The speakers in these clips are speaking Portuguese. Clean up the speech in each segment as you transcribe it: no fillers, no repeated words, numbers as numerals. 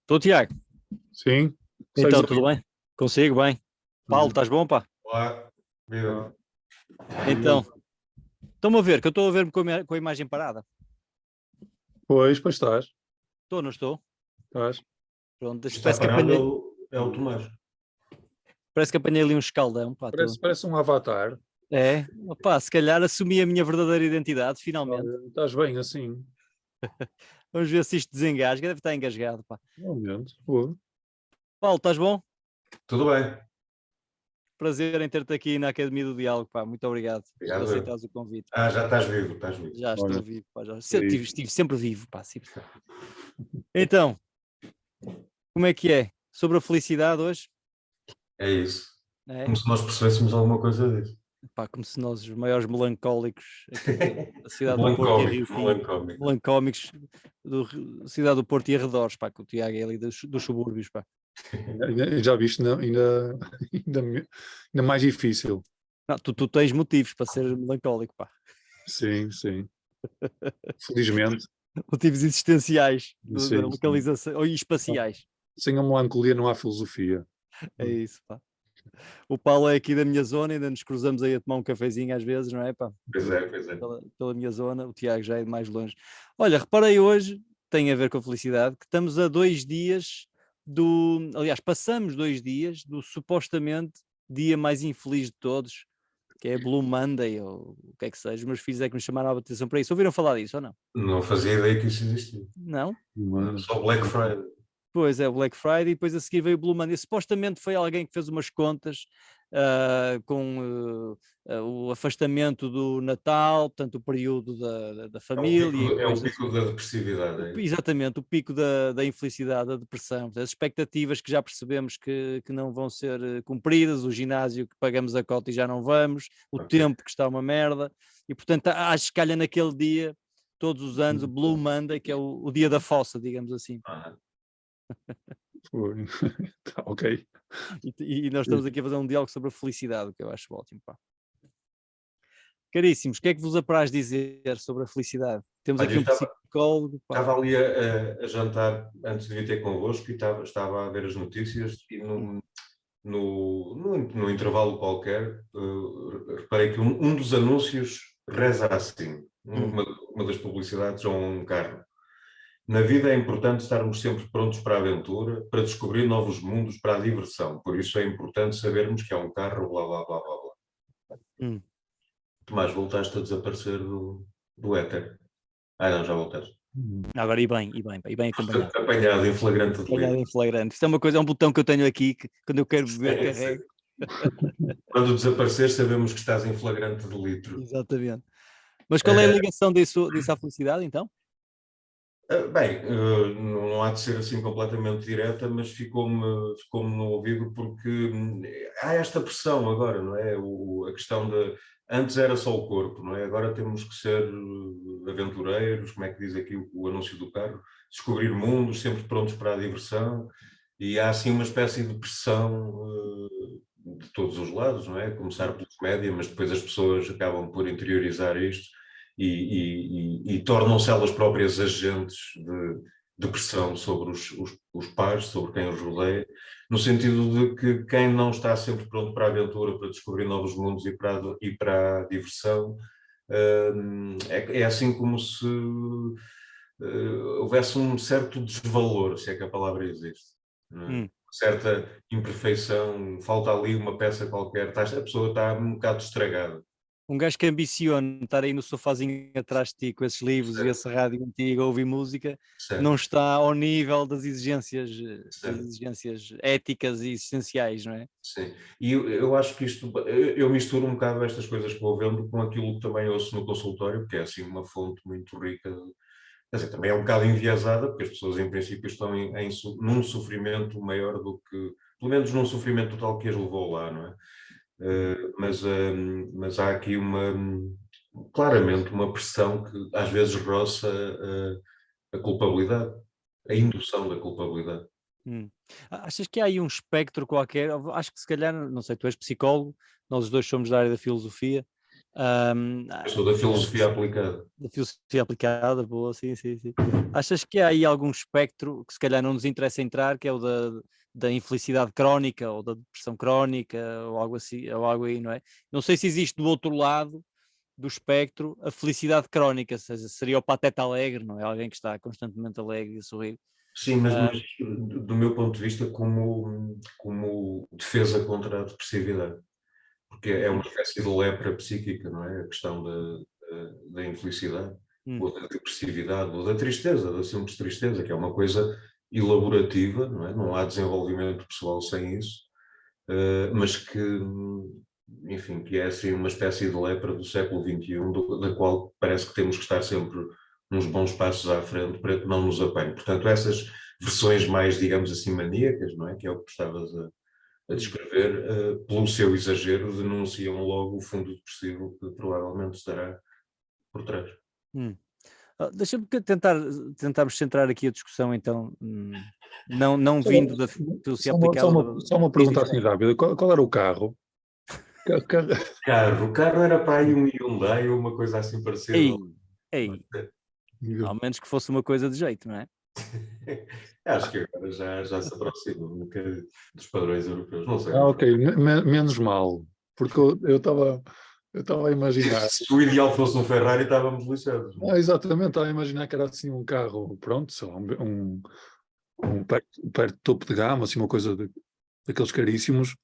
Estou, Tiago. Sim. Então, tudo bem? Consigo, bem. Paulo, estás bom, pá? Olá, viva. Então, estão-me a ver, que eu estou a ver-me com a imagem parada. Pois estás. Estou, não estou? Estás. Pronto, Está parece que parado apanhei, é o Tomás. parece que apanhei ali um escaldão, pá. Parece um avatar. É, opá, se calhar assumi a minha verdadeira identidade, finalmente. Olha, estás bem assim. Vamos ver se isto desengasga, deve estar engasgado, pá. Realmente. Pô. Paulo, estás bom? Tudo bem. Prazer em ter-te aqui na Academia do Diálogo, pá. Muito obrigado Obrigado, por aceitares o convite. Já estás vivo, estás vivo. Já estou Olha, vivo, pá. Já. é Estive sempre vivo, pá. Sempre. Então, como é que é? Sobre a felicidade hoje? É isso. É? Como se nós percebêssemos alguma coisa disso. Pá, como se nós, os maiores melancólicos aqui da cidade do Porto e Rio Tinto, melancólicos da cidade do Porto e arredores, pá, que o Tiago é ali dos subúrbios, pá. Já viste, não? ainda mais difícil. Não, tu tens motivos para ser melancólico, pá. Sim. Felizmente. Motivos existenciais, Sim, da localização, ou espaciais. Sem a melancolia não há filosofia. É isso, pá. O Paulo é aqui da minha zona, ainda nos cruzamos aí a tomar um cafezinho às vezes, não é, pá? Pois é. Pela minha zona, o Tiago já é de mais longe. Olha, reparei hoje, tem a ver com a felicidade, que estamos a 2 dias aliás, passamos 2 dias do supostamente dia mais infeliz de todos, que é Blue Monday, ou o que é que seja. Os meus filhos é que me chamaram a atenção para isso. Ouviram falar disso ou não? Não fazia ideia que isso existia. Não? Só Black Friday. Pois é, o Black Friday, e depois a seguir veio o Blue Monday. Supostamente foi alguém que fez umas contas com o afastamento do Natal, portanto o período da família. É um pico da depressividade. Exatamente, o pico da infelicidade, da depressão, as expectativas que já percebemos que não vão ser cumpridas, o ginásio que pagamos a cota e já não vamos, o tempo que está uma merda, e portanto acho que calha naquele dia, todos os anos, o Blue Monday, que é o dia da fossa, digamos assim. Tá, ok. E nós estamos aqui a fazer um diálogo sobre a felicidade, o que eu acho ótimo, pá. Caríssimos, o que é que vos apraz dizer sobre a felicidade? Temos aqui um psicólogo. Pá. Estava ali a jantar antes de vir ter convosco e estava a ver as notícias e no intervalo qualquer reparei que um dos anúncios reza assim, uma das publicidades a um carro. Na vida é importante estarmos sempre prontos para a aventura, para descobrir novos mundos, para a diversão. Por isso é importante sabermos que há um carro, blá, blá, blá, blá, blá. Tomás, voltaste a desaparecer do éter. Não, já voltaste. Agora, e bem acompanhado. Apanhado em flagrante delito. Apanhado em flagrante. Isto é uma coisa, é um botão que eu tenho aqui, que quando eu quero beber, carrego. Quando desaparecer, sabemos que estás em flagrante delito. Exatamente. Mas qual é a ligação disso à felicidade, então? Bem, não há de ser assim completamente direta, mas ficou-me no ouvido porque há esta pressão agora, não é? A questão de... Antes era só o corpo, não é? Agora temos que ser aventureiros, como é que diz aqui o anúncio do carro? Descobrir mundos, sempre prontos para a diversão, e há assim uma espécie de pressão de todos os lados, não é? Começar pela comédia, mas depois as pessoas acabam por interiorizar isto e tornam-se elas próprias agentes de pressão sobre os pares, sobre quem os rodeia, no sentido de que quem não está sempre pronto para a aventura, para descobrir novos mundos e para a diversão, é assim como se houvesse um certo desvalor, se é que a palavra existe. Certa imperfeição, falta ali uma peça qualquer, a pessoa está um bocado estragada. Um gajo que ambiciona estar aí no sofazinho atrás de ti com esses livros e esse rádio antigo a ouvir música, não está ao nível das exigências éticas e existenciais, não é? Sim, e eu acho que eu misturo um bocado estas coisas que vou vendo com aquilo que também ouço no consultório, que é assim uma fonte muito rica, quer dizer, também é um bocado enviesada, porque as pessoas em princípio estão num sofrimento maior do que, pelo menos num sofrimento total que as levou lá, não é? Mas há aqui claramente uma pressão que às vezes roça a culpabilidade, a indução da culpabilidade. Achas que há aí um espectro qualquer? Acho que se calhar, não sei, tu és psicólogo, nós os dois somos da área da filosofia, Sou da filosofia aplicada. Da filosofia aplicada, boa, sim, sim, sim. Achas que há aí algum espectro que se calhar não nos interessa entrar, que é o da infelicidade crónica ou da depressão crónica ou algo assim, ou algo aí, não é? Não sei se existe do outro lado do espectro a felicidade crónica, ou seja, seria o pateta alegre, não é? Alguém que está constantemente alegre e a sorrir. Sim, mas do meu ponto de vista como defesa contra a depressividade. Porque é uma espécie de lepra psíquica, não é? A questão da infelicidade, ou da depressividade, ou da tristeza, da simples tristeza, que é uma coisa elaborativa, não é? Não há desenvolvimento pessoal sem isso, mas que, enfim, que é assim uma espécie de lepra do século XXI, da qual parece que temos que estar sempre uns bons passos à frente para que não nos apanhe. Portanto, essas versões mais, digamos assim, maníacas, não é? Que é o que estavas a descrever, pelo seu exagero, denunciam logo o fundo depressivo que provavelmente estará por trás. Deixa-me tentarmos centrar aqui a discussão, então, não vindo da filosofia aplicada. Só uma pergunta assim rápida. Qual era o carro? O carro era para aí um Hyundai ou uma coisa assim parecida. Ei, ao menos que fosse uma coisa de jeito, não é? Ah, Acho que agora já se aproxima um bocadinho dos padrões europeus, não sei. ok, menos mal, porque eu estava a imaginar. Se o ideal fosse um Ferrari, estávamos lixados. Exatamente, estava a imaginar que era assim um carro, pronto, sei lá, um perto do topo de gama, assim uma coisa daqueles caríssimos,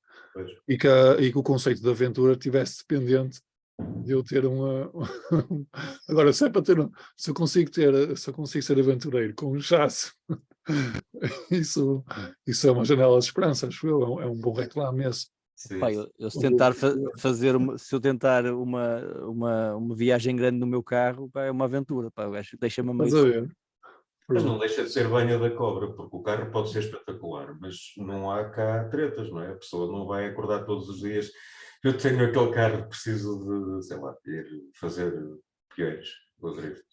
e que o conceito de aventura estivesse dependente de eu ter uma. Agora, se é para ter. Se eu consigo ser aventureiro com um chasse, isso é uma janela de esperança, acho eu. É um bom reclame esse. Pai, se tentar fazer se eu tentar uma viagem grande no meu carro, pá, é uma aventura, pá, deixa-me a meio. Estás a ver? Mas não deixa de ser banha da cobra, porque o carro pode ser espetacular, mas não há cá tretas, não é? A pessoa não vai acordar todos os dias. Eu tenho aquele carro, preciso de, sei lá, ir fazer peões.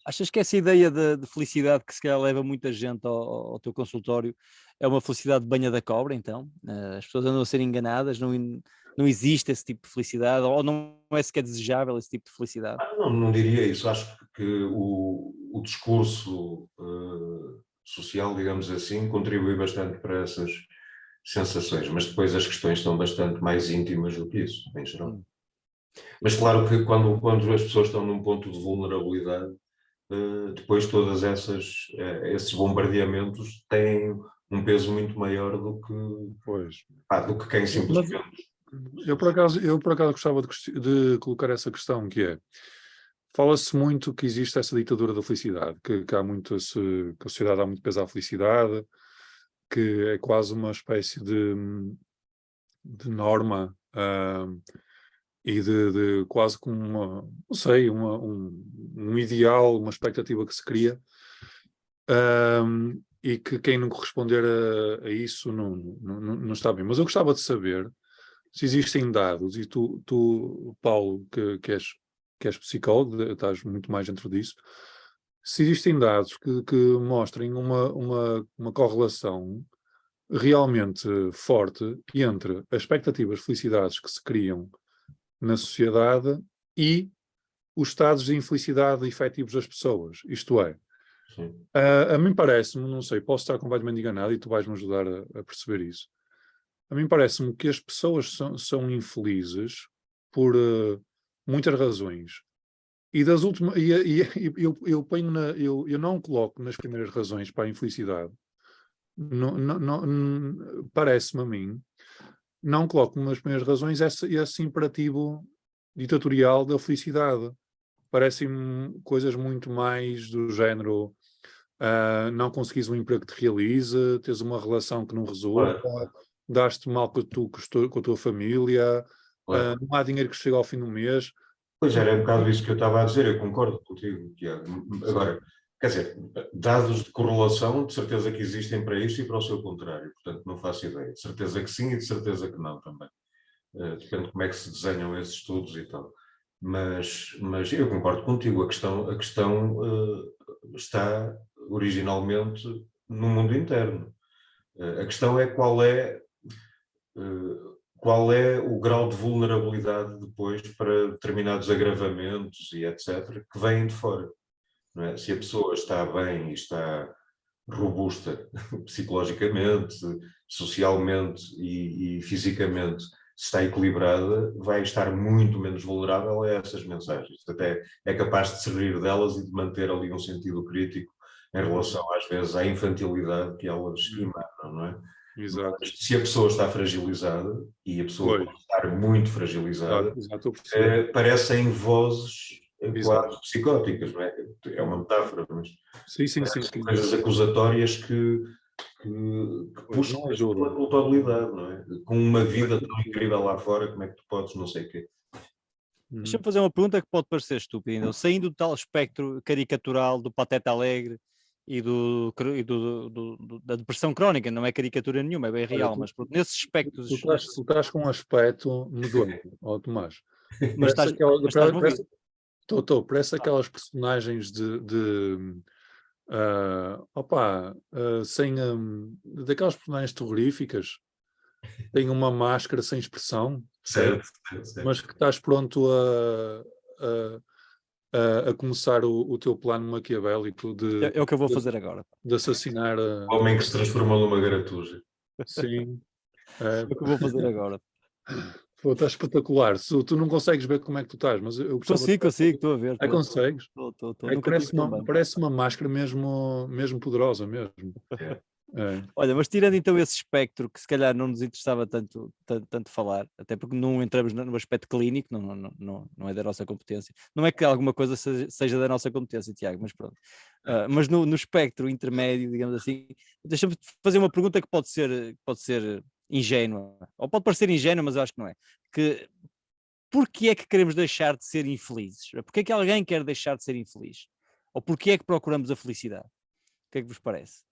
Achas que essa ideia de felicidade que se calhar leva muita gente ao teu consultório é uma felicidade de banha da cobra, então? As pessoas andam a ser enganadas, não existe esse tipo de felicidade, ou não é sequer desejável esse tipo de felicidade? Não diria isso. Acho que o discurso social, digamos assim, contribui bastante para essas sensações, mas depois as questões são bastante mais íntimas do que isso, em geral. Mas claro que quando as pessoas estão num ponto de vulnerabilidade, depois todas esses bombardeamentos têm um peso muito maior do que quem simplesmente... Eu por acaso gostava de colocar essa questão, que é, fala-se muito que existe essa ditadura da felicidade, que há muito que a sociedade dá muito peso à felicidade, que é quase uma espécie de norma, e de quase como não sei, um ideal, uma expectativa que se cria, e que quem não corresponder a isso não está bem. Mas eu gostava de saber se existem dados, e tu Paulo, que és psicólogo, estás muito mais dentro disso, se existem dados que mostrem uma correlação realmente forte entre as expectativas de felicidades que se criam na sociedade e os estados de infelicidade efetivos das pessoas. Isto é, a mim parece-me, não sei, posso estar completamente enganado e tu vais-me ajudar a perceber isso. A mim parece-me que as pessoas são infelizes por muitas razões. E das últimas, eu ponho eu não coloco nas primeiras razões para a infelicidade. Parece-me a mim, não coloco nas primeiras razões esse imperativo ditatorial da felicidade. Parecem-me coisas muito mais do género, não conseguis um emprego que te realize, tens uma relação que não resulta, daste mal com a tua família, não há dinheiro que chega ao fim do mês. Pois era um bocado isso que eu estava a dizer, eu concordo contigo, Tiago. Agora, quer dizer, dados de correlação, de certeza que existem para isso e para o seu contrário, portanto não faço ideia. De certeza que sim e de certeza que não também. Depende de como é que se desenham esses estudos e tal. Mas eu concordo contigo, a questão está originalmente no mundo interno. A questão é qual é qual é o grau de vulnerabilidade depois para determinados agravamentos e etc., que vêm de fora. Não é? Se a pessoa está bem e está robusta psicologicamente, socialmente e fisicamente, se está equilibrada, vai estar muito menos vulnerável a essas mensagens. Até é capaz de se rir delas e de manter ali um sentido crítico em relação, às vezes, à infantilidade que elas emanam, não é? Exato. Mas se a pessoa está fragilizada, e a pessoa Pois. pode estar muito fragilizada, Exato, estou a perceber. parecem vozes Exato. quase psicóticas, não é? É uma metáfora, mas Sim. coisas acusatórias que Pois, puxam não mesmo pela ajuda. culpabilidade, não é? Com uma vida tão incrível lá fora, como é que tu podes, não sei o quê. Deixa-me fazer uma pergunta que pode parecer estúpida, ainda. Saindo do tal espectro caricatural do Pateta Alegre e da depressão crónica, não é caricatura nenhuma, é bem Olha, real, mas pronto, nesses espectros, tu estás com um aspecto medonho, ó Tomás. mas Parece aquela, estás-me a ouvir. parece aquelas personagens daquelas personagens terroríficas, têm uma máscara sem expressão, Certo, mas que estás pronto a começar o teu plano maquiavélico É o que eu vou fazer agora. de assassinar. O homem que se transformou numa garatuja. Sim. É o que eu vou fazer agora. Pô, está espetacular. Tu não consegues ver como é que tu estás, mas eu gostava Consigo, estou a ver. consegues? Estou. É que Nunca tive tão bem. parece uma máscara mesmo poderosa mesmo. É. É. Olha, mas tirando então esse espectro que se calhar não nos interessava tanto falar, até porque não entramos no aspecto clínico, não é da nossa competência. Não é que alguma coisa seja da nossa competência, Tiago, mas pronto. Mas no espectro intermédio, digamos assim, deixa-me fazer uma pergunta que pode ser ingênua, ou pode parecer ingênua, mas eu acho que não é. Porquê é que queremos deixar de ser infelizes? Porquê é que alguém quer deixar de ser infeliz? Ou porquê é que procuramos a felicidade? O que é que vos parece?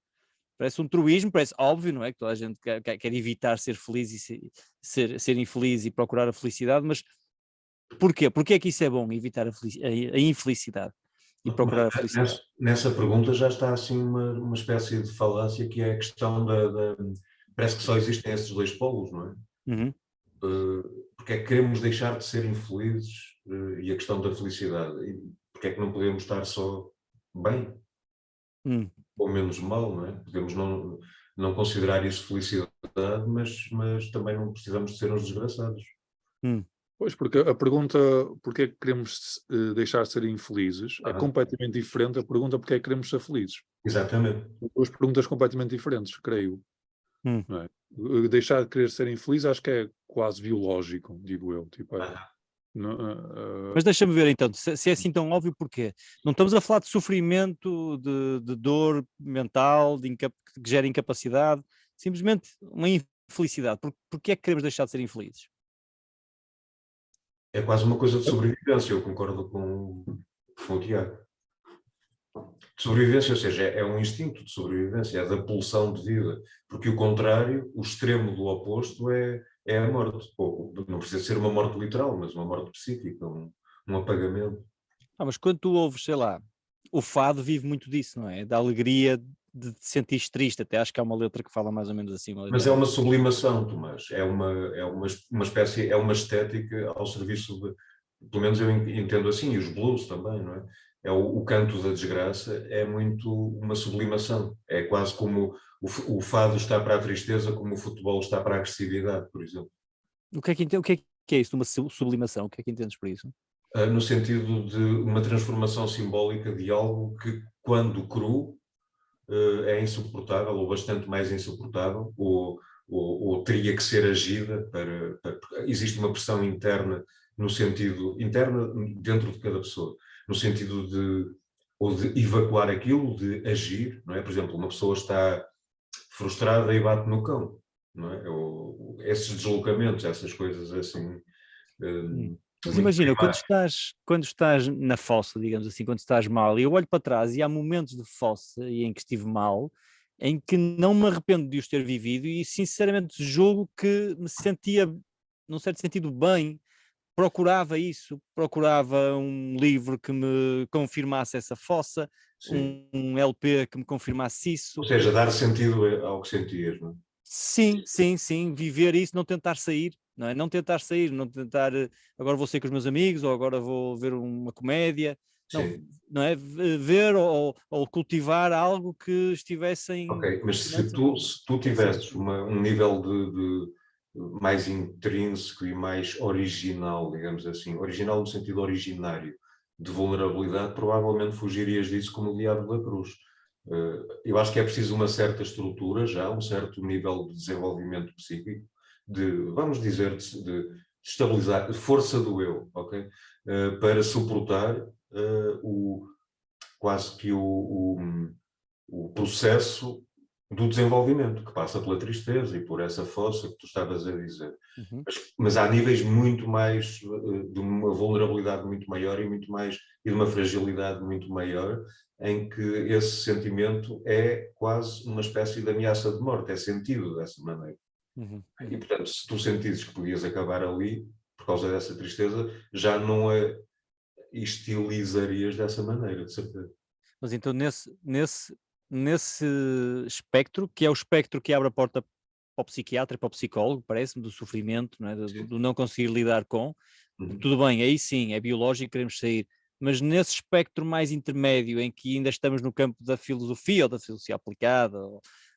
Parece um truísmo, parece óbvio, não é? Que toda a gente quer evitar ser feliz e ser infeliz e procurar a felicidade, mas porquê? Porquê é que isso é bom, evitar a infelicidade e procurar a felicidade? Nessa pergunta já está assim uma espécie de falácia, que é a questão parece que só existem esses dois polos, não é? Uhum. Porque é que queremos deixar de ser infelizes, e a questão da felicidade. E porque é que não podemos estar só bem? Ou menos mal, não é? Podemos não considerar isso felicidade, mas também não precisamos de ser uns desgraçados. Pois, porque a pergunta porque é que queremos deixar de ser infelizes é completamente diferente da pergunta porque é que queremos ser felizes. Exatamente. São duas perguntas completamente diferentes, creio. Não é? Deixar de querer ser infeliz acho que é quase biológico, digo eu. Tipo, Mas deixa-me ver então, se é assim tão óbvio, porquê? Não estamos a falar de sofrimento, de dor mental, que gera incapacidade, simplesmente uma infelicidade. Porquê é que queremos deixar de ser infelizes? É quase uma coisa de sobrevivência, eu concordo com o Tiago. De sobrevivência, ou seja, é um instinto de sobrevivência, é da pulsão de vida, porque o contrário, o extremo do oposto é a morte. Ou, não precisa ser uma morte literal, mas uma morte psíquica, um apagamento. Mas quando tu ouves, sei lá, o fado vive muito disso, não é? Da alegria de te sentir triste, até acho que há uma letra que fala mais ou menos assim. Mas é uma sublimação, Tomás, é uma espécie, é uma estética ao serviço de, pelo menos eu entendo assim, e os blues também, não é? O canto da desgraça é muito uma sublimação, é quase como o fado está para a tristeza, como o futebol está para a agressividade, por exemplo. O que é isso, uma sublimação? O que é que entendes por isso? No sentido de uma transformação simbólica de algo que, quando cru, é insuportável, ou bastante mais insuportável, ou teria que ser agida existe uma pressão interna, no sentido interna dentro de cada pessoa, no sentido de evacuar aquilo, de agir, não é? Por exemplo, uma pessoa está frustrada e bate no cão, não é? Esses deslocamentos, essas coisas assim. Mas imagina, quando estás na fossa, digamos assim, quando estás mal, e eu olho para trás e há momentos de fossa e em que estive mal, em que não me arrependo de os ter vivido e sinceramente julgo que me sentia, num certo sentido, bem, procurava isso, procurava um livro que me confirmasse essa fossa, um LP que me confirmasse isso. Ou seja, dar sentido ao que sentias, não é? Sim, viver isso, não tentar sair, não é? Não tentar sair, não tentar agora vou sair com os meus amigos ou agora vou ver uma comédia, não, Sim. não é? Ver ou cultivar algo que estivesse em... Ok, mas se tu tivesses um nível de mais intrínseco e mais original, digamos assim, original no sentido originário, de vulnerabilidade, provavelmente fugirias disso como o diabo da cruz. Eu acho que é preciso uma certa estrutura já, um certo nível de desenvolvimento psíquico, vamos dizer, de estabilizar, de força do eu, ok? Para suportar quase que o processo do desenvolvimento, que passa pela tristeza e por essa força que tu estavas a dizer. Uhum. Mas há níveis muito mais, de uma vulnerabilidade muito maior e de uma fragilidade muito maior, em que esse sentimento é quase uma espécie de ameaça de morte, é sentido dessa maneira. Uhum. E, portanto, se tu sentires que podias acabar ali, por causa dessa tristeza, já não a estilizarias dessa maneira, de certeza. Mas então nesse espectro, que é o espectro que abre a porta para o psiquiatra e para o psicólogo, parece-me, do sofrimento, não é? do não conseguir lidar com, tudo bem, aí sim, é biológico, queremos sair, mas nesse espectro mais intermédio, em que ainda estamos no campo da filosofia ou da filosofia aplicada,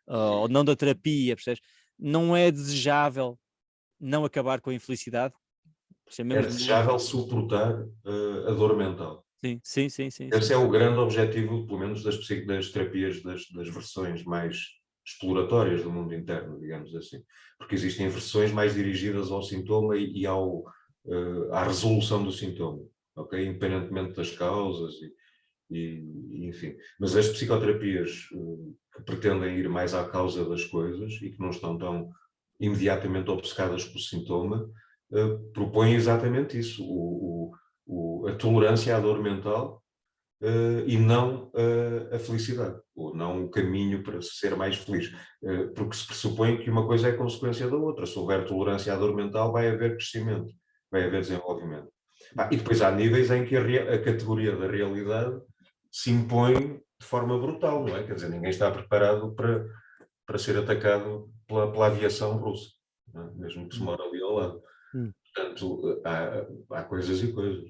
ou não da terapia, percebes? Não é desejável não acabar com a infelicidade? É Chamemos desejável suportar a dor mental. sim. Esse é o grande objetivo, pelo menos, das terapias, das versões mais exploratórias do mundo interno, digamos assim. Porque existem versões mais dirigidas ao sintoma e à resolução do sintoma, ok? Independentemente das causas enfim. Mas as psicoterapias que pretendem ir mais à causa das coisas e que não estão tão imediatamente obcecadas com o sintoma, propõem exatamente isso, a tolerância à dor mental e não a felicidade, ou não o caminho para ser mais feliz, porque se pressupõe que uma coisa é consequência da outra. Se houver tolerância à dor mental, vai haver crescimento, vai haver desenvolvimento. E depois há níveis em que a categoria da realidade se impõe de forma brutal, não é? Quer dizer, ninguém está preparado para ser atacado pela aviação russa, não é? Mesmo que se mora ali ao lado. Portanto, há coisas e coisas.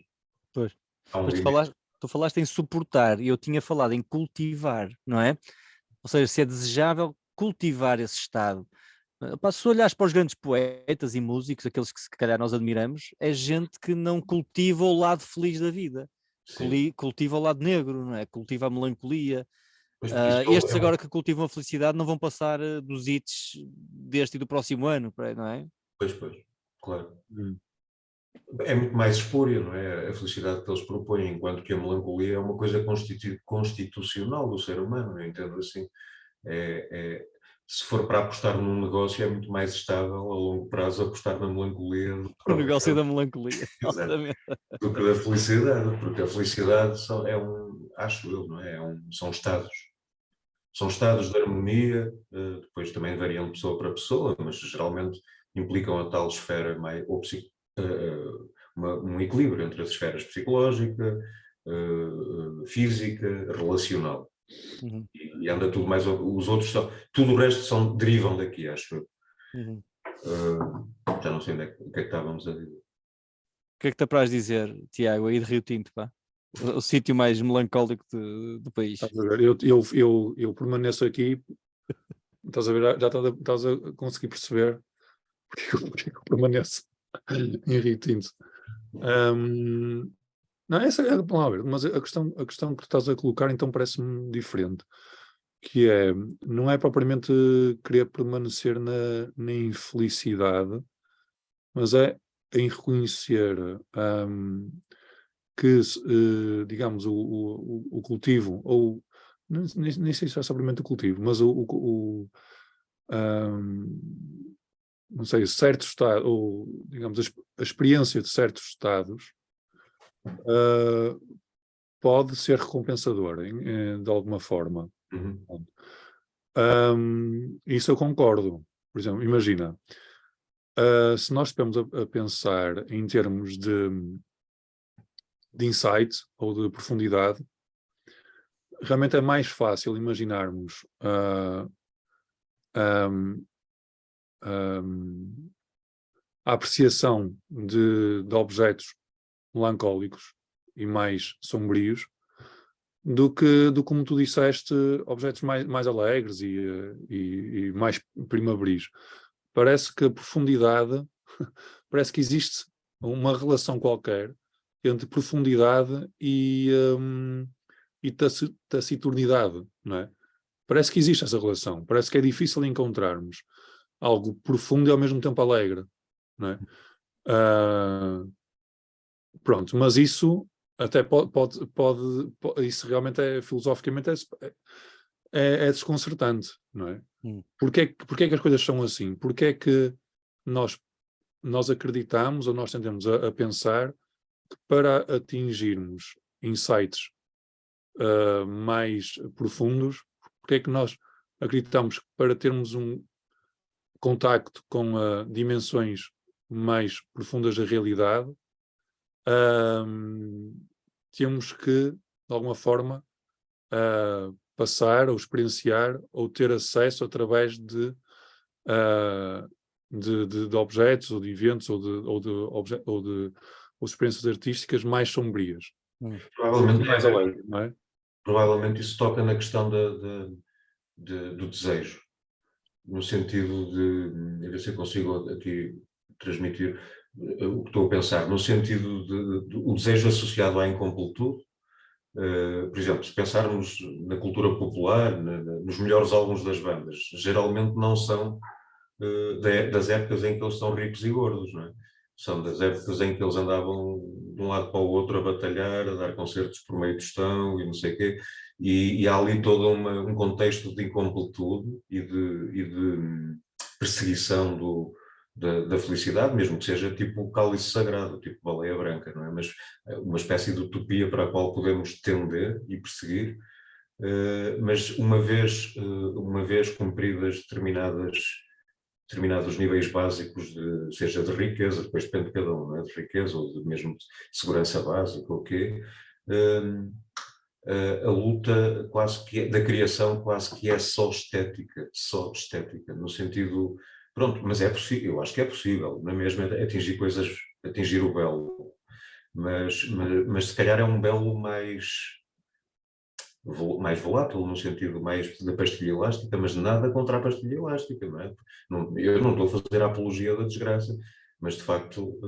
Pois. Há um Mas limite. tu falaste em suportar e eu tinha falado em cultivar, não é? Ou seja, se é desejável cultivar esse estado. Se olhares para os grandes poetas e músicos, aqueles que se calhar nós admiramos, é gente que não cultiva o lado feliz da vida. Sim. Cultiva o lado negro, não é? Cultiva a melancolia. Mas isso Estes agora que cultivam a felicidade não vão passar dos hits deste e do próximo ano, não é? Pois, claro. É muito mais espúria, não é? A felicidade que eles propõem, enquanto que a melancolia é uma coisa constitucional do ser humano, eu entendo assim. Se for para apostar num negócio, é muito mais estável a longo prazo apostar na melancolia do que O negócio da propriamente melancolia, altamente. do que da felicidade, porque a felicidade acho eu, não é? São estados. São estados de harmonia, depois também variam de pessoa para pessoa, mas geralmente implicam a tal esfera um equilíbrio entre as esferas psicológica, física, relacional. Uhum. E anda tudo mais. Os outros tudo o resto derivam daqui, acho eu. Uhum. Já não sei o que é que estávamos a dizer. O que é que te apraz dizer, Tiago, aí de Rio Tinto, pá? O sítio mais melancólico do país. Estás a ver? Eu permaneço aqui, estás a ver? Já estás a conseguir perceber porque eu permaneço em Rio Tinto. Não, essa é a palavra, mas a questão que tu estás a colocar então parece-me diferente, que é, não é propriamente querer permanecer na infelicidade, mas é em reconhecer que, digamos, o cultivo, ou nem sei se é somente o cultivo, mas não sei, certos estados, ou digamos, a experiência de certos estados pode ser recompensadora de alguma forma. Uhum. Isso eu concordo. Por exemplo, imagina, se nós estivermos a pensar em termos de insight ou de profundidade, realmente é mais fácil imaginarmos a apreciação de objetos melancólicos e mais sombrios do que, como tu disseste, objetos mais alegres e mais primaveris. Parece que a profundidade, parece que existe uma relação qualquer entre profundidade e taciturnidade, não é? Parece que existe essa relação, parece que é difícil encontrarmos algo profundo e ao mesmo tempo alegre, não é? Pronto, mas isso até pode isso realmente filosoficamente é desconcertante, não é? Porquê é que as coisas são assim? Porquê é que nós acreditamos ou nós tendemos a pensar que para atingirmos insights mais profundos, porque é que nós acreditamos que para termos um contacto com dimensões mais profundas da realidade, temos que, de alguma forma, passar ou experienciar ou ter acesso através de objetos ou de eventos ou de experiências artísticas mais sombrias. Provavelmente, Mais alegre, não é? provavelmente isso toca na questão do desejo, no sentido de, eu ver se eu consigo aqui transmitir o que estou a pensar, no sentido de o desejo associado à incompletude. Por exemplo, se pensarmos na cultura popular, nos melhores álbuns das bandas, geralmente não são das épocas em que eles são ricos e gordos, não é? São das épocas em que eles andavam de um lado para o outro a batalhar, a dar concertos por meio tostão e não sei o quê, e há ali todo um contexto de incompletude e de perseguição da felicidade, mesmo que seja tipo o cálice sagrado, tipo baleia branca, não é? Mas uma espécie de utopia para a qual podemos tender e perseguir, mas uma vez cumpridas determinados níveis básicos, seja de riqueza, depois depende de cada um, não é? De riqueza ou mesmo de segurança básica, ou quê, a luta quase que da criação quase que é só estética, no sentido, pronto, mas é possível, eu acho que é possível, não é mesmo atingir coisas, atingir o belo, mas se calhar é um belo mais volátil, no sentido mais da pastilha elástica, mas nada contra a pastilha elástica, não é? Eu não estou a fazer a apologia da desgraça, mas de facto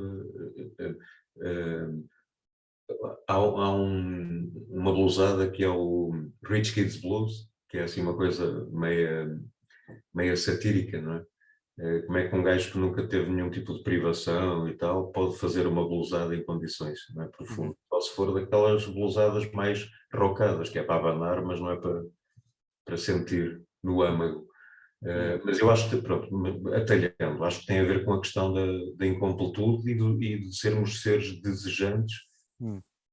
há uma blusada que é o Rich Kids Blues, que é assim uma coisa meia satírica, não é? Como é que um gajo que nunca teve nenhum tipo de privação e tal pode fazer uma blusada em condições, não é? Profundo. Só se for daquelas blusadas mais rocadas, que é para abanar, mas não é para sentir no âmago. Mas eu acho que, pronto, atalhando, acho que tem a ver com a questão da incompletude e de sermos seres desejantes,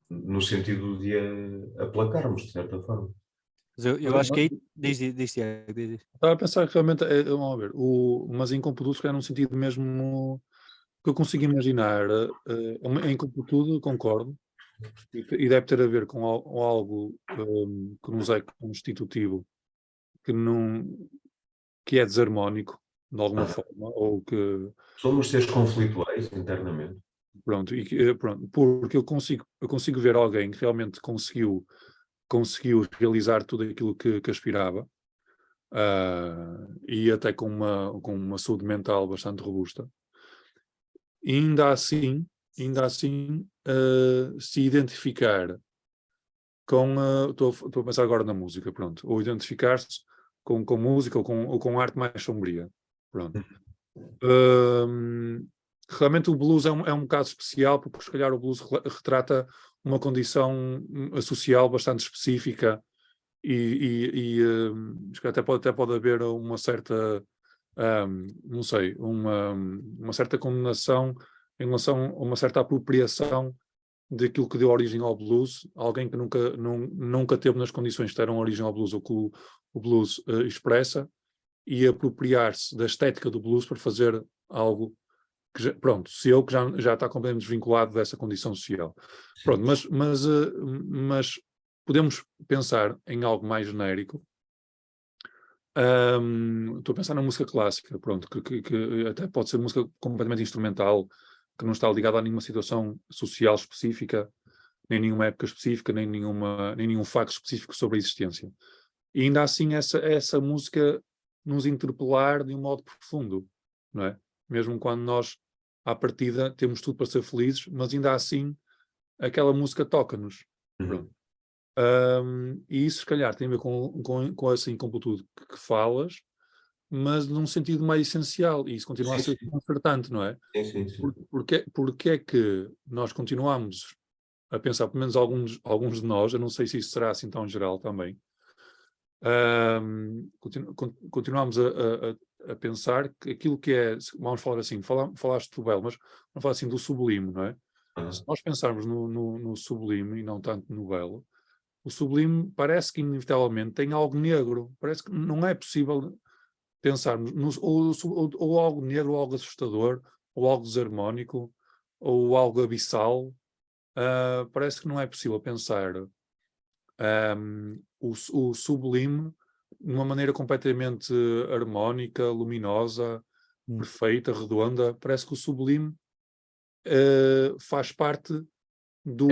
no sentido de a aplacarmos, de certa forma. Mas eu acho que aí. Diz. Estava a pensar que realmente, vamos ver, mas incompletude, se calhar num sentido mesmo que eu consigo imaginar, em incompletude, concordo, e deve ter a ver com algo que nos é constitutivo, que é desarmónico, de alguma forma, ou que... Somos seres conflituais internamente. Pronto, porque eu consigo ver alguém que realmente conseguiu realizar tudo aquilo que aspirava, e até com uma saúde mental bastante robusta, e ainda assim se identificar com, estou a pensar agora na música, pronto, ou identificar-se com música ou com arte mais sombria, pronto. Realmente o blues é um caso especial, porque se calhar o blues retrata uma condição social bastante específica e até pode haver uma certa, não sei, uma certa condenação em relação a uma certa apropriação daquilo que deu origem ao blues, alguém que nunca teve nas condições que deram origem ao blues ou que o blues expressa, e apropriar-se da estética do blues para fazer algo que seu que já está completamente desvinculado dessa condição social. Pronto, mas podemos pensar em algo mais genérico, Estou a pensar na música clássica, pronto, que até pode ser música completamente instrumental, que não está ligada a nenhuma situação social específica, nem nenhuma época específica, nem nenhum facto específico sobre a existência. E ainda assim essa música nos interpelar de um modo profundo, não é? Mesmo quando nós, à partida, temos tudo para ser felizes, mas ainda assim aquela música toca-nos. Pronto. E isso, se calhar, tem a ver com essa incompletude que falas, mas num sentido mais essencial, e isso continua a ser desconcertante, não é? Sim. Porque é que nós continuamos a pensar, pelo menos alguns de nós, eu não sei se isso será assim tão geral também, continuamos a pensar que aquilo que é, vamos falar assim, falaste do belo, mas vamos falar assim do sublime, não é? Se nós pensarmos no sublime e não tanto no belo, o sublime parece que inevitavelmente tem algo negro, parece que não é possível pensarmos ou algo negro, ou algo assustador, ou algo desarmónico, ou algo abissal. Parece que não é possível pensar o sublime de uma maneira completamente harmónica, luminosa, perfeita, redonda. Parece que o sublime faz parte do...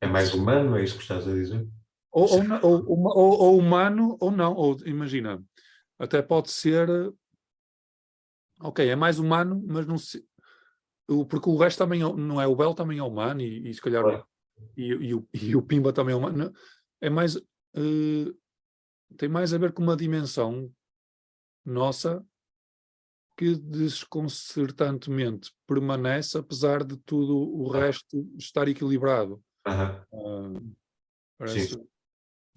É mais humano, é isso que estás a dizer? ou humano, ou não. Ou, imagina, até pode ser... Ok, é mais humano, mas não se... Porque o resto também não é, o belo também é humano, e se calhar Claro. e o Pimba também é humano. Não, é mais... tem mais a ver com uma dimensão nossa que desconcertantemente permanece, apesar de tudo o resto estar equilibrado. Parece...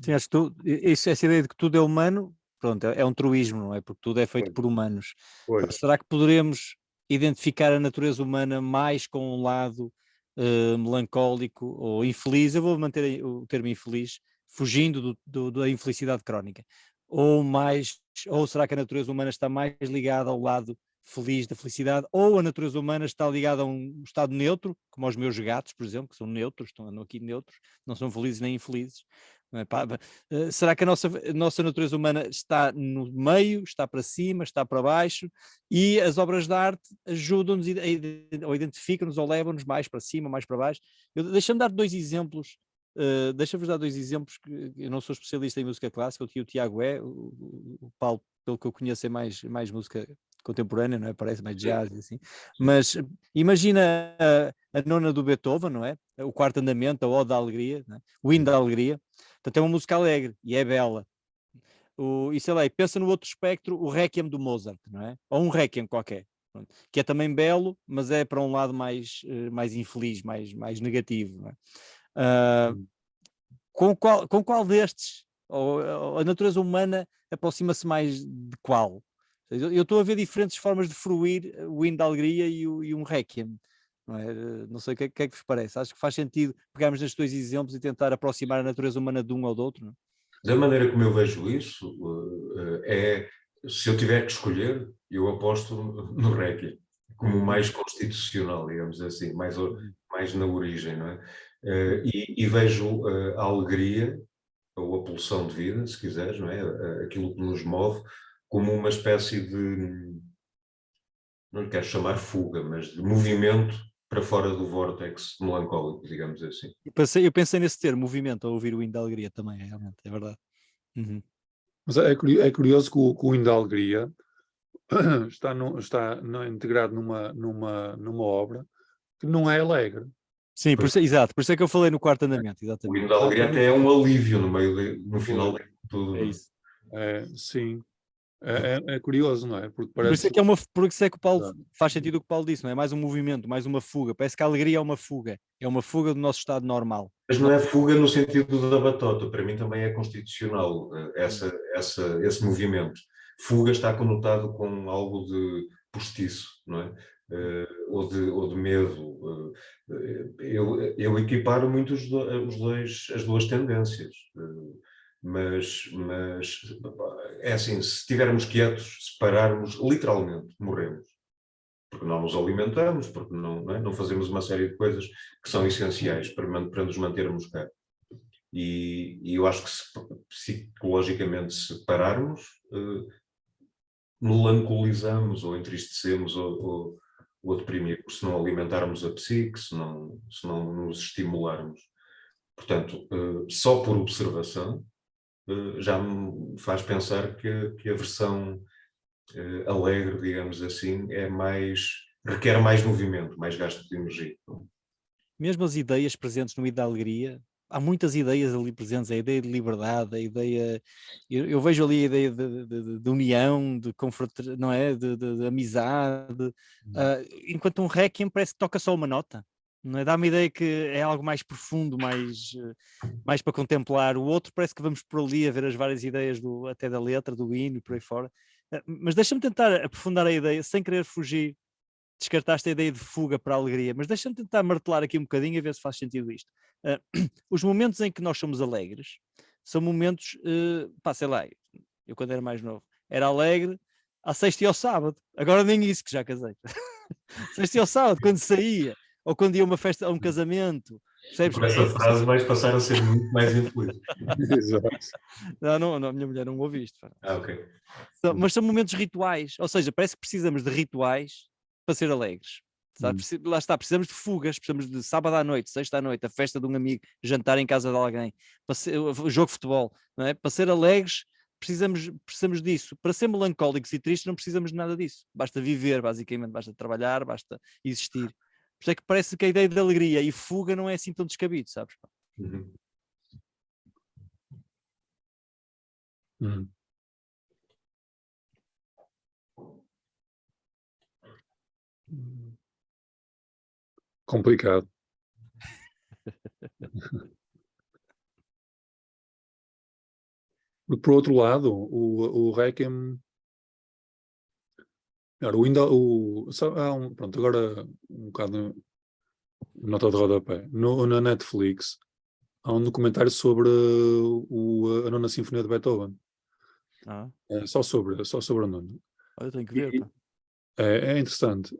Sim, acho que essa ideia de que tudo é humano, pronto, é um truísmo, não é? Porque tudo é feito por humanos. Mas será que poderemos identificar a natureza humana mais com um lado melancólico ou infeliz? Eu vou manter o termo infeliz, fugindo da infelicidade crónica. Ou será que a natureza humana está mais ligada ao lado feliz da felicidade, ou a natureza humana está ligada a um estado neutro, como os meus gatos, por exemplo, que são neutros, andam aqui neutros, não são felizes nem infelizes. Será que a nossa natureza humana está no meio, está para cima, está para baixo, e as obras de arte ajudam-nos ou identificam-nos ou levam-nos mais para cima, mais para baixo? Deixa-me dar dois exemplos. Deixa-vos dar dois exemplos, que eu não sou especialista em música clássica, o Tiago o Paulo, pelo que eu conheço, é mais música contemporânea, não é? Parece mais jazz e assim. Mas imagina a nona do Beethoven, não é? O quarto andamento, a Ode da Alegria, não é? O hino da Alegria. Portanto, é uma música alegre e é bela. E sei lá, pensa no outro espectro, o Requiem do Mozart, não é? Ou um Requiem qualquer, pronto, que é também belo, mas é para um lado mais infeliz, mais negativo, não é? Com qual destes, ou a natureza humana aproxima-se mais de qual? Eu estou a ver diferentes formas de fruir o hino da alegria e um Requiem. Não é? Não sei o que é que vos parece. Acho que faz sentido pegarmos nestes dois exemplos e tentar aproximar a natureza humana de um ou do outro. Não é? Da maneira como eu vejo isso, se eu tiver que escolher, eu aposto no Requiem, como o mais constitucional, digamos assim, mais na origem, não é? E vejo a alegria, ou a pulsão de vida, se quiseres, não é? Aquilo que nos move, como uma espécie de, não lhe quero chamar fuga, mas de movimento para fora do vórtex melancólico, digamos assim. Eu pensei nesse termo, movimento, ao ouvir o hino da alegria também, realmente, é verdade. Mas é curioso que o hino da alegria está integrado numa obra que não é alegre. Sim, exato, por isso é que eu falei no quarto andamento, O exatamente. hino da alegria até é um alívio no final de tudo. É isso. Sim. É curioso, não é? Porque parece... Por isso é que o Paulo faz sentido o que o Paulo disse, não é? Mais um movimento, mais uma fuga. Parece que a alegria é uma fuga do nosso estado normal. Mas não é fuga no sentido da batota, para mim também é constitucional esse movimento. Fuga está conotado com algo de postiço, não é? Ou de medo. Eu equiparo muito as duas tendências. Mas é assim, se estivermos quietos, se pararmos, literalmente, morremos. Porque não nos alimentamos, porque não fazemos uma série de coisas que são essenciais para nos mantermos cá. E eu acho que psicologicamente separarmos, melancolizamos ou entristecemos ou deprimimos, se não alimentarmos a psique, se não nos estimularmos. Portanto, só por observação, já me faz pensar que a versão alegre, digamos assim, requer mais movimento, mais gasto de energia. Mesmo as ideias presentes no Ida da Alegria, há muitas ideias ali presentes, a ideia de liberdade, a ideia... Eu vejo ali a ideia de união, de confrater, não é? De amizade, enquanto um Requiem parece que toca só uma nota, não é? Dá-me a ideia que é algo mais profundo, mais para contemplar. O outro parece que vamos por ali a ver as várias ideias até da letra, do hino e por aí fora. Mas deixa-me tentar aprofundar a ideia, sem querer fugir. Descartaste a ideia de fuga para a alegria, mas deixa-me tentar martelar aqui um bocadinho e ver se faz sentido isto. Os momentos em que nós somos alegres são momentos, sei lá, eu quando era mais novo, era alegre à sexta e ao sábado, agora nem isso que já casei. Sexta e ao sábado, quando saía, ou quando ia a uma festa, a um casamento, percebes? Com essa frase vais passar a ser muito mais infeliz. Exato. Não, a minha mulher não ouve isto. Ok. Mas são momentos rituais, ou seja, parece que precisamos de rituais para ser alegres. Lá está, precisamos de fugas, precisamos de sábado à noite, sexta à noite, a festa de um amigo, jantar em casa de alguém, o jogo de futebol, não é? Para ser alegres precisamos disso. Para ser melancólicos e tristes não precisamos de nada disso. Basta viver, basicamente, basta trabalhar, basta existir. Por isso é que parece que a ideia de alegria e fuga não é assim tão descabido, sabes? Uhum. Complicado. Por outro lado, o Requiem... Pronto, agora um bocado nota de rodapé. Na Netflix há um documentário sobre a Nona Sinfonia de Beethoven. Só sobre a Nona. Eu tenho que ver, pá. É interessante.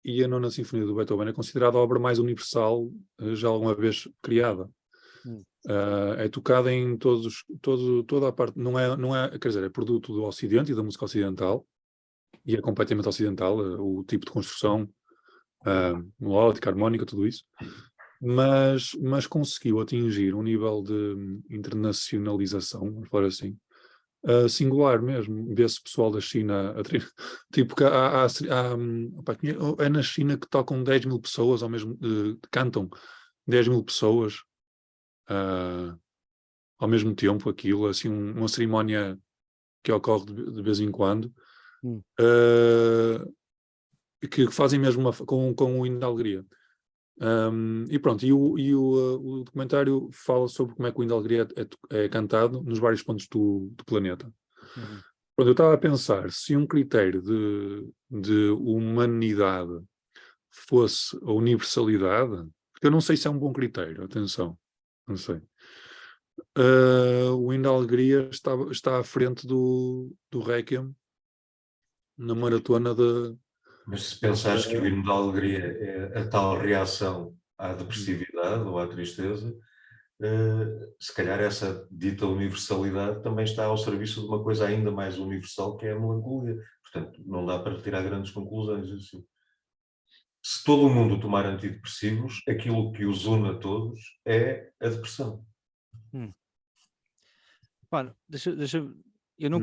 E a Nona Sinfonia do Beethoven é considerada a obra mais universal já alguma vez criada. É tocada em toda a parte, não é, quer dizer, é produto do Ocidente e da música ocidental, e é completamente ocidental, o tipo de construção, melódica, harmónica, tudo isso, mas conseguiu atingir um nível de internacionalização, vamos falar assim, singular mesmo. Vê-se pessoal da China, tipo que é na China que tocam 10 mil pessoas ao mesmo, cantam 10 mil pessoas ao mesmo tempo, aquilo, assim, uma cerimónia que ocorre de vez em quando, que fazem mesmo com o hino da alegria. E pronto, o documentário fala sobre como é que o hino da alegria é cantado nos vários pontos do planeta. Pronto, eu estava a pensar, se um critério de humanidade fosse a universalidade, porque eu não sei se é um bom critério, atenção, não sei. O hino da alegria está à frente do Requiem na maratona de... Mas se pensares que o hino da alegria é a tal reação à depressividade ou à tristeza, se calhar essa dita universalidade também está ao serviço de uma coisa ainda mais universal, que é a melancolia. Portanto, não dá para tirar grandes conclusões assim. Se todo o mundo tomar antidepressivos, aquilo que os une a todos é a depressão. Eu não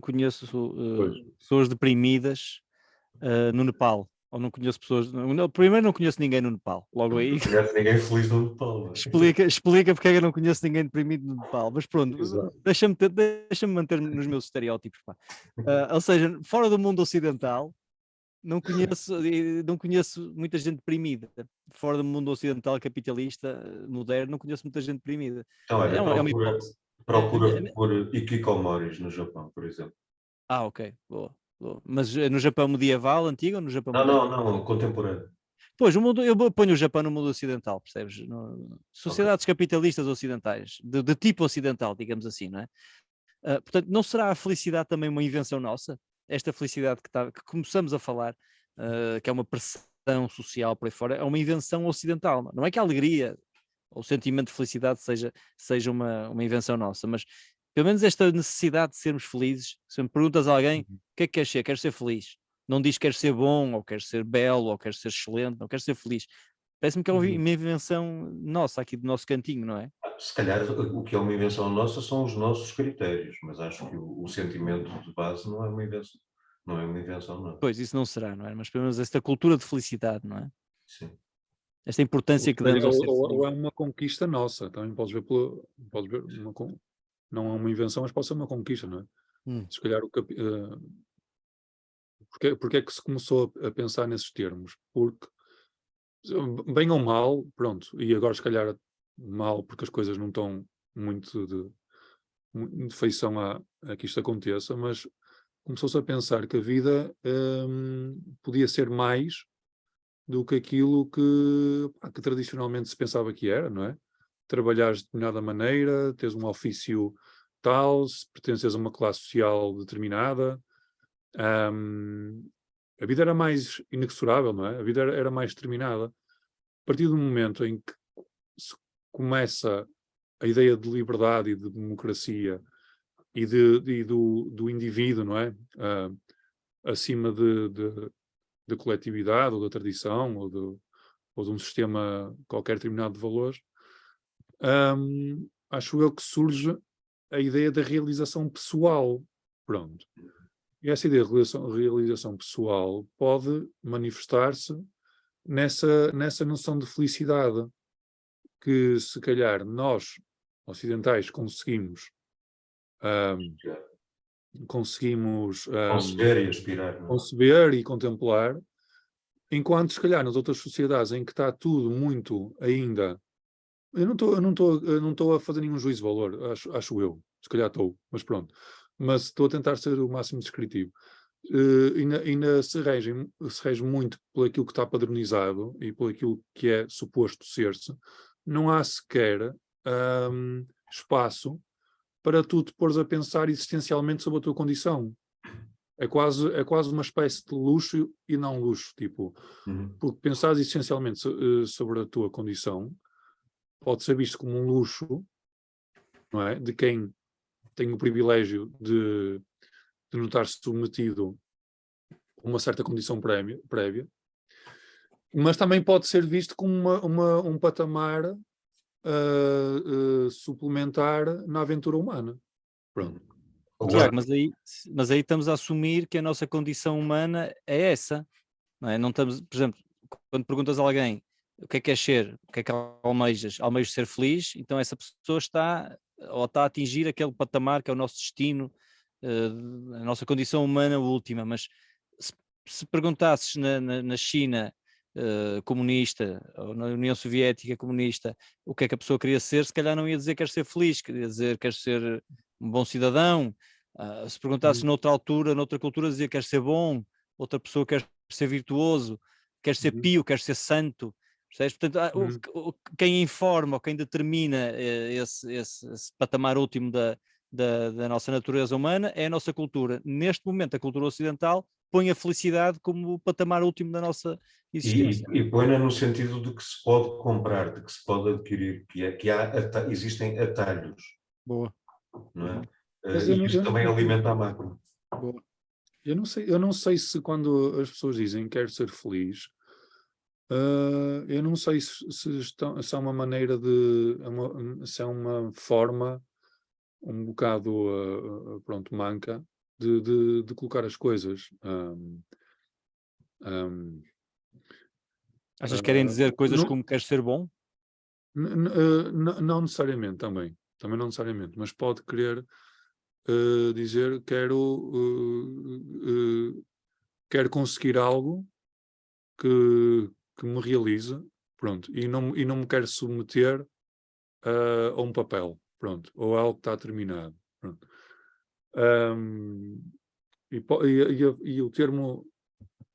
conheço pessoas deprimidas no Nepal, ou não conheço pessoas... Primeiro não conheço ninguém no Nepal, logo aí. Não conheço ninguém feliz no Nepal. Explica porque é que eu não conheço ninguém deprimido no Nepal, mas pronto, deixa-me manter-me nos meus estereótipos. Ou seja, fora do mundo ocidental, não conheço muita gente deprimida. Fora do mundo ocidental capitalista, moderno, não conheço muita gente deprimida. Então, olha, é uma hipótese. Procura por hikikomoris no Japão, por exemplo. Ok, boa. Mas no Japão medieval, antigo ou no Japão moderno? moderno? Não, contemporâneo. Pois, eu ponho o Japão no mundo ocidental, percebes? Sociedades capitalistas ocidentais, de tipo ocidental, digamos assim, não é? Portanto, não será a felicidade também uma invenção nossa? Esta felicidade que começamos a falar, que é uma pressão social por aí fora, é uma invenção ocidental. Não é que a alegria o sentimento de felicidade seja uma invenção nossa, mas pelo menos esta necessidade de sermos felizes, se me perguntas a alguém, o que é que queres ser? Queres ser feliz. Não diz que queres ser bom, ou queres ser belo, ou queres ser excelente, não queres ser feliz. Parece-me que é uma invenção nossa, aqui do nosso cantinho, não é? Se calhar o que é uma invenção nossa são os nossos critérios, mas acho que o sentimento de base não é uma invenção, não é uma invenção nossa. Pois, isso não será, não é? Mas pelo menos esta cultura de felicidade, não é? Sim. Esta importância que Ou, damos ao ser feliz. ou é uma conquista nossa, também podes ver não é uma invenção, mas pode ser uma conquista, não é? Se calhar porque é que se começou a pensar nesses termos? Porque, bem ou mal, pronto, e agora se calhar mal porque as coisas não estão muito de feição a que isto aconteça, mas começou-se a pensar que a vida podia ser mais do que aquilo que tradicionalmente se pensava que era, não é? Trabalhares de determinada maneira, teres um ofício tal, se pertences a uma classe social determinada. A vida era mais inexorável, não é? A vida era mais determinada. A partir do momento em que se começa a ideia de liberdade e de democracia e do indivíduo, não é? Acima de coletividade ou da tradição ou de um sistema qualquer determinado de valores, acho eu que surge a ideia da realização pessoal. Pronto. E essa ideia de realização pessoal pode manifestar-se nessa noção de felicidade que, se calhar, nós, ocidentais, conseguimos Conceber e aspirar, não é? conceber e contemplar, enquanto, se calhar, nas outras sociedades em que está tudo muito ainda. Eu não estou a fazer nenhum juízo de valor, acho eu. Se calhar estou, mas pronto. Mas estou a tentar ser o máximo descritivo. Ainda se rege muito por aquilo que está padronizado e por aquilo que é suposto ser-se. Não há sequer espaço para tu te pôres a pensar existencialmente sobre a tua condição. É quase uma espécie de luxo e não luxo, tipo, porque pensar existencialmente sobre a tua condição pode ser visto como um luxo, não é? De quem tem o privilégio de não estar submetido a uma certa condição prévia, mas também pode ser visto como um patamar suplementar na aventura humana. Pronto. Tiago, mas aí estamos a assumir que a nossa condição humana é essa, não é? Não estamos, por exemplo, quando perguntas a alguém o que é queres ser, o que é que almejas ser feliz, então essa pessoa está a atingir aquele patamar que é o nosso destino, a nossa condição humana última, mas se perguntasses na China comunista, ou na União Soviética comunista, o que é que a pessoa queria ser, se calhar não ia dizer quer ser feliz, queria dizer quer ser um bom cidadão. Se perguntasses noutra altura, noutra cultura, dizia quer ser bom, outra pessoa quer ser virtuoso, quer ser pio, quer ser santo. Percebes? Portanto, quem informa ou quem determina esse patamar último da nossa natureza humana é a nossa cultura. Neste momento, a cultura ocidental põe a felicidade como o patamar último da nossa existência. E põe-na no sentido de que se pode comprar, de que se pode adquirir, existem atalhos. Boa. Não é? Mas E isto também alimenta a máquina. Boa. Eu não sei se quando as pessoas dizem quero ser feliz, eu não sei se é uma maneira se é uma forma um bocado pronto, manca de colocar as coisas. Achas que querem dizer coisas não, como queres ser bom? não necessariamente também não necessariamente, mas pode querer dizer quero conseguir algo que me realize, pronto, e não me quero submeter a um papel, pronto, ou a algo que está terminado, pronto. E o termo,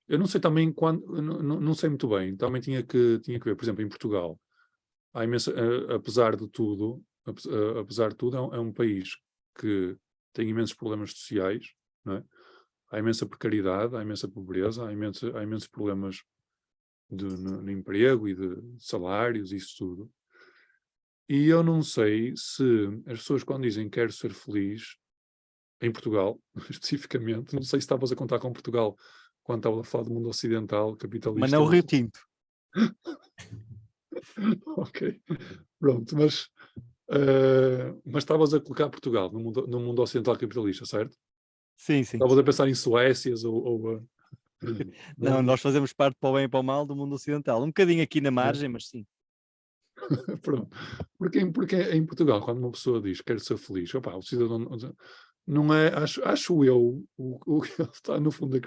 eu não sei também quando, não sei muito bem, também tinha que ver, por exemplo, em Portugal, há imensa, apesar de tudo, é um país que tem imensos problemas sociais, não é? Há imensa precariedade, há imensa pobreza, há imensos problemas no emprego e de salários, isso tudo. E eu não sei se as pessoas quando dizem quero ser feliz, em Portugal, especificamente, não sei se estavas a contar com Portugal quando estava a falar do mundo ocidental, Mas capitalista. não o Rio Tinto. Ok, pronto, mas estavas a colocar Portugal no mundo ocidental capitalista, certo? Sim, sim. Estavas a pensar em Suécias Não, nós fazemos parte para o bem e para o mal do mundo ocidental. Um bocadinho aqui na margem, mas sim. Pronto. Porque em Portugal, quando uma pessoa diz quero ser feliz, opá, o cidadão não é, acho eu, o que ele está no fundo a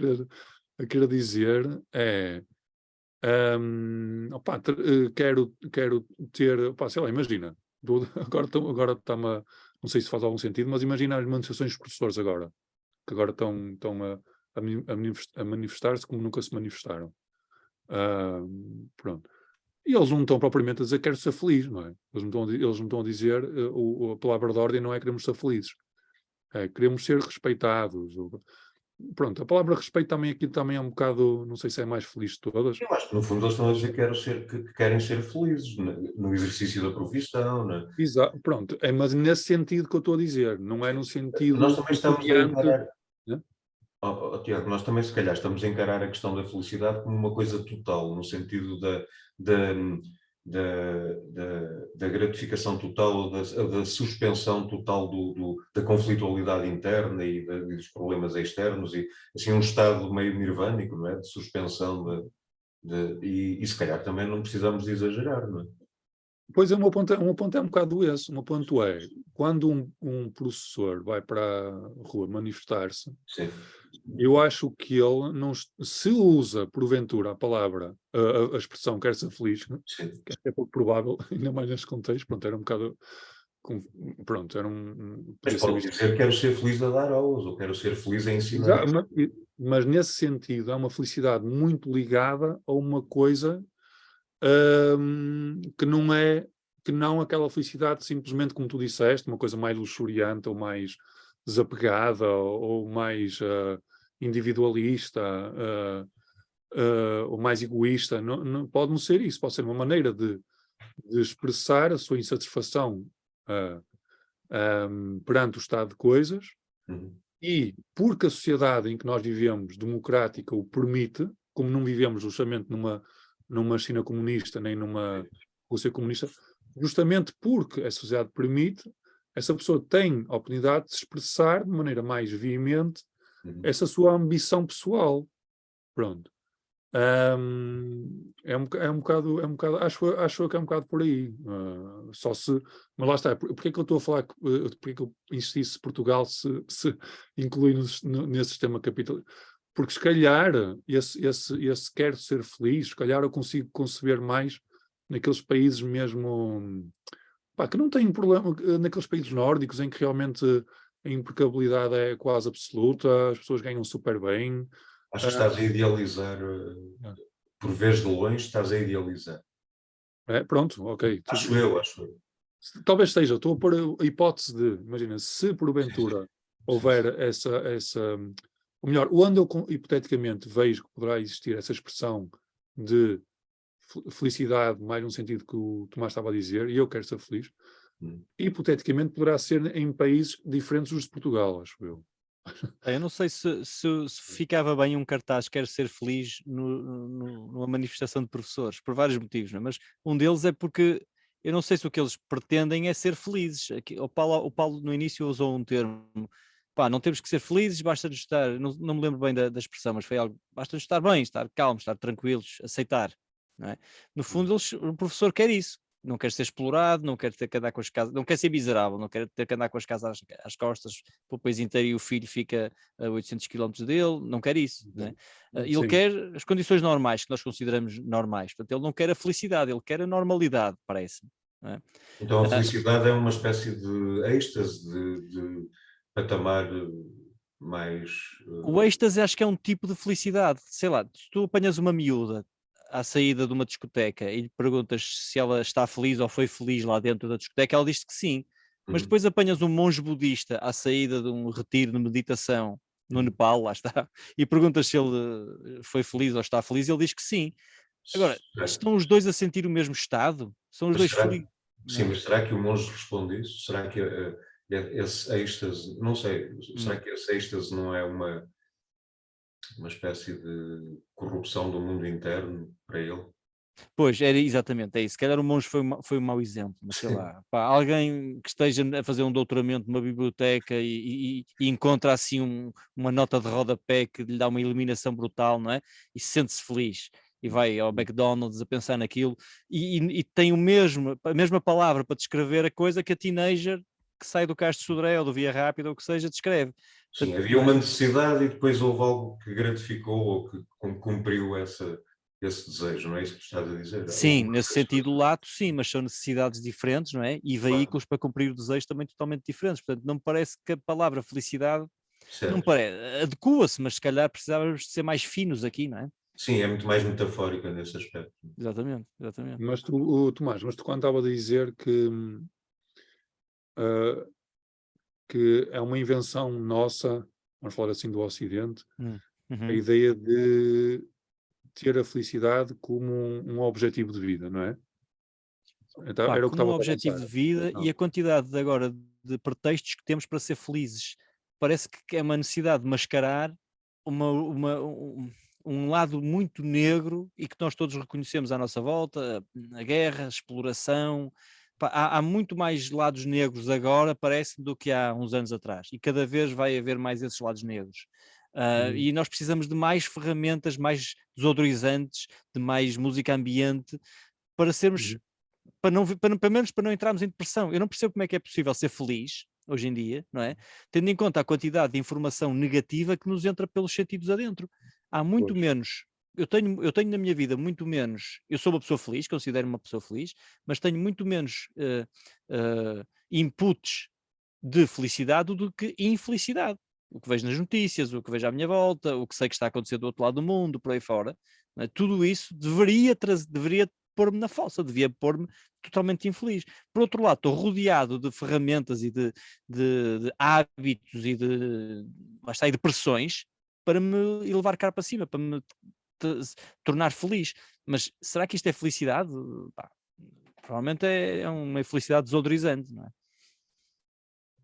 querer dizer é opá, quero ter, opá, sei lá, imagina, agora está-me não sei se faz algum sentido, mas imagina as manifestações dos professores agora, que agora estão a manifestar-se como nunca se manifestaram. Pronto. E eles não estão propriamente a dizer quero ser feliz, não é? Eles não estão a dizer, a palavra de ordem não é queremos ser felizes, é queremos ser respeitados. Pronto, a palavra respeito também aqui também é um bocado, não sei se é mais feliz de todas. Eu acho que no fundo eles estão a dizer que querem ser felizes no exercício da profissão, né? Pronto, é mas nesse sentido que eu estou a dizer, não é no sentido Nós também estamos a mediante, encarar, né? Tiago, nós também se calhar estamos a encarar a questão da felicidade como uma coisa total, no sentido da, da gratificação total, ou da suspensão total da conflitualidade interna e dos problemas externos, e assim um estado meio nirvânico, não é? De suspensão, e se calhar também não precisamos de exagerar, não é? Pois é, o meu ponto é um bocado esse. O meu ponto é, quando um professor vai para a rua manifestar-se, Sim, eu acho que ele não se usa, porventura, a palavra, a expressão quer ser feliz, né? sim. Que é pouco provável, ainda mais neste contexto, pronto, era um bocado, pronto, Mas podia ser pode visto. dizer quero ser feliz a dar aulas, ou quero ser feliz a ensinar. Mas nesse sentido, é uma felicidade muito ligada a uma coisa que não aquela felicidade simplesmente como tu disseste, uma coisa mais luxuriante ou mais desapegada ou mais individualista ou mais egoísta. Pode não ser isso, pode ser uma maneira de expressar a sua insatisfação perante o estado de coisas. Uhum. E porque a sociedade em que nós vivemos, democrática, o permite, como não vivemos justamente numa China comunista, nem numa Rússia comunista, justamente porque a sociedade permite, essa pessoa tem a oportunidade de se expressar de maneira mais veemente essa sua ambição pessoal. Pronto. É um bocado, acho que é um bocado por aí. Mas lá está, porque é que eu estou a falar, porque é que eu insisti se Portugal se inclui nesse sistema capitalista? Porque se calhar esse quero ser feliz, se calhar eu consigo conceber mais naqueles países mesmo, pá, que não têm problema, naqueles países nórdicos em que realmente a impecabilidade é quase absoluta, as pessoas ganham super bem. Acho que estás a idealizar, por vez de longe, estás a idealizar. Pronto, ok. Acho eu. Talvez seja, estou a pôr a hipótese de, imagina, se porventura Sim. houver ou melhor, onde eu hipoteticamente vejo que poderá existir essa expressão de felicidade, mais no sentido que o Tomás estava a dizer, e eu quero ser feliz, hipoteticamente poderá ser em países diferentes dos de Portugal, acho eu. Eu não sei se ficava bem um cartaz quero ser feliz numa manifestação de professores, por vários motivos, não é? Mas um deles é porque eu não sei se o que eles pretendem é ser felizes. O Paulo no início usou um termo, pá, não temos que ser felizes, basta-nos estar, não me lembro bem da expressão, mas foi algo, basta-nos estar bem, estar calmos, estar tranquilos, aceitar, não é? No fundo, o professor quer isso. Não quer ser explorado, não quer ter que andar com as casas, não quer ser miserável, não quer ter que andar com as casas às costas para o país inteiro e o filho fica a 800 km dele, não quer isso. Né? Ele Sim. quer as condições normais, que nós consideramos normais. Portanto, ele não quer a felicidade, ele quer a normalidade, parece-me. É? Então a felicidade é uma espécie de êxtase, de patamar mais... O êxtase acho que é um tipo de felicidade. Sei lá, se tu apanhas uma miúda à saída de uma discoteca e lhe perguntas se ela está feliz ou foi feliz lá dentro da discoteca, ela diz que sim. Mas depois apanhas um monge budista à saída de um retiro de meditação no Nepal, lá está, e perguntas se ele foi feliz ou está feliz, ele diz que sim. Agora, estão os dois a sentir o mesmo estado? São os Mas dois felizes? Sim, não é? mas será que o monge responde isso? Será que esse êxtase, não sei, será Hum. que esse êxtase não é uma espécie de corrupção do mundo interno para ele? Pois, era exatamente, é isso. Se calhar o monge foi um mau exemplo, mas sei Sim, lá, pá, alguém que esteja a fazer um doutoramento numa biblioteca e encontra assim uma nota de rodapé que lhe dá uma iluminação brutal, não é? E sente-se feliz e vai ao McDonald's a pensar naquilo e tem a mesma palavra para descrever a coisa que a teenager que sai do Cais de Sodré ou do Via Rápida ou o que seja descreve. sim, Portanto, havia não é? uma necessidade e depois houve algo que gratificou ou que cumpriu esse desejo, não é isso que tu estás a dizer? Houve Sim, uma nesse sentido situação. lato, sim, mas são necessidades diferentes, não é? E Claro, veículos para cumprir o desejo também totalmente diferentes. Portanto, não me parece que a palavra felicidade não me certo. parece, adequa-se, mas se calhar precisávamos de ser mais finos aqui, não é? Sim, é muito mais metafórica nesse aspecto. Exatamente, exatamente. Mas Tomás, mas tu quando estava a dizer ah, que é uma invenção nossa, vamos falar assim do Ocidente, Hum, a uhum. ideia de ter a felicidade como um objetivo de vida, não é? Então, Pá, era o que como um estava a objetivo pensar. de vida e Não. a quantidade de, agora de pretextos que temos para ser felizes. Parece que é uma necessidade de mascarar um lado muito negro e que nós todos reconhecemos à nossa volta, a guerra, a exploração. Pá, há muito mais lados negros agora, parece, do que há uns anos atrás. E cada vez vai haver mais esses lados negros. Uhum, E nós precisamos de mais ferramentas, mais desodorizantes, de mais música ambiente, para sermos uhum. pelo menos para não entrarmos em depressão. Eu não percebo como é que é possível ser feliz hoje em dia, não é? Tendo em conta a quantidade de informação negativa que nos entra pelos sentidos adentro. Há muito Pois. menos. Eu tenho na minha vida muito menos. Eu sou uma pessoa feliz, considero-me uma pessoa feliz, mas tenho muito menos inputs de felicidade do que infelicidade. O que vejo nas notícias, o que vejo à minha volta, o que sei que está a acontecer do outro lado do mundo, por aí fora, não é? Tudo isso deveria pôr-me na fossa, devia pôr-me totalmente infeliz. Por outro lado, estou rodeado de ferramentas e de hábitos e lá está, e de pressões para me elevar cá para cima, para me tornar feliz. Mas será que isto é felicidade? Pá, provavelmente é uma felicidade desodorizante, não é?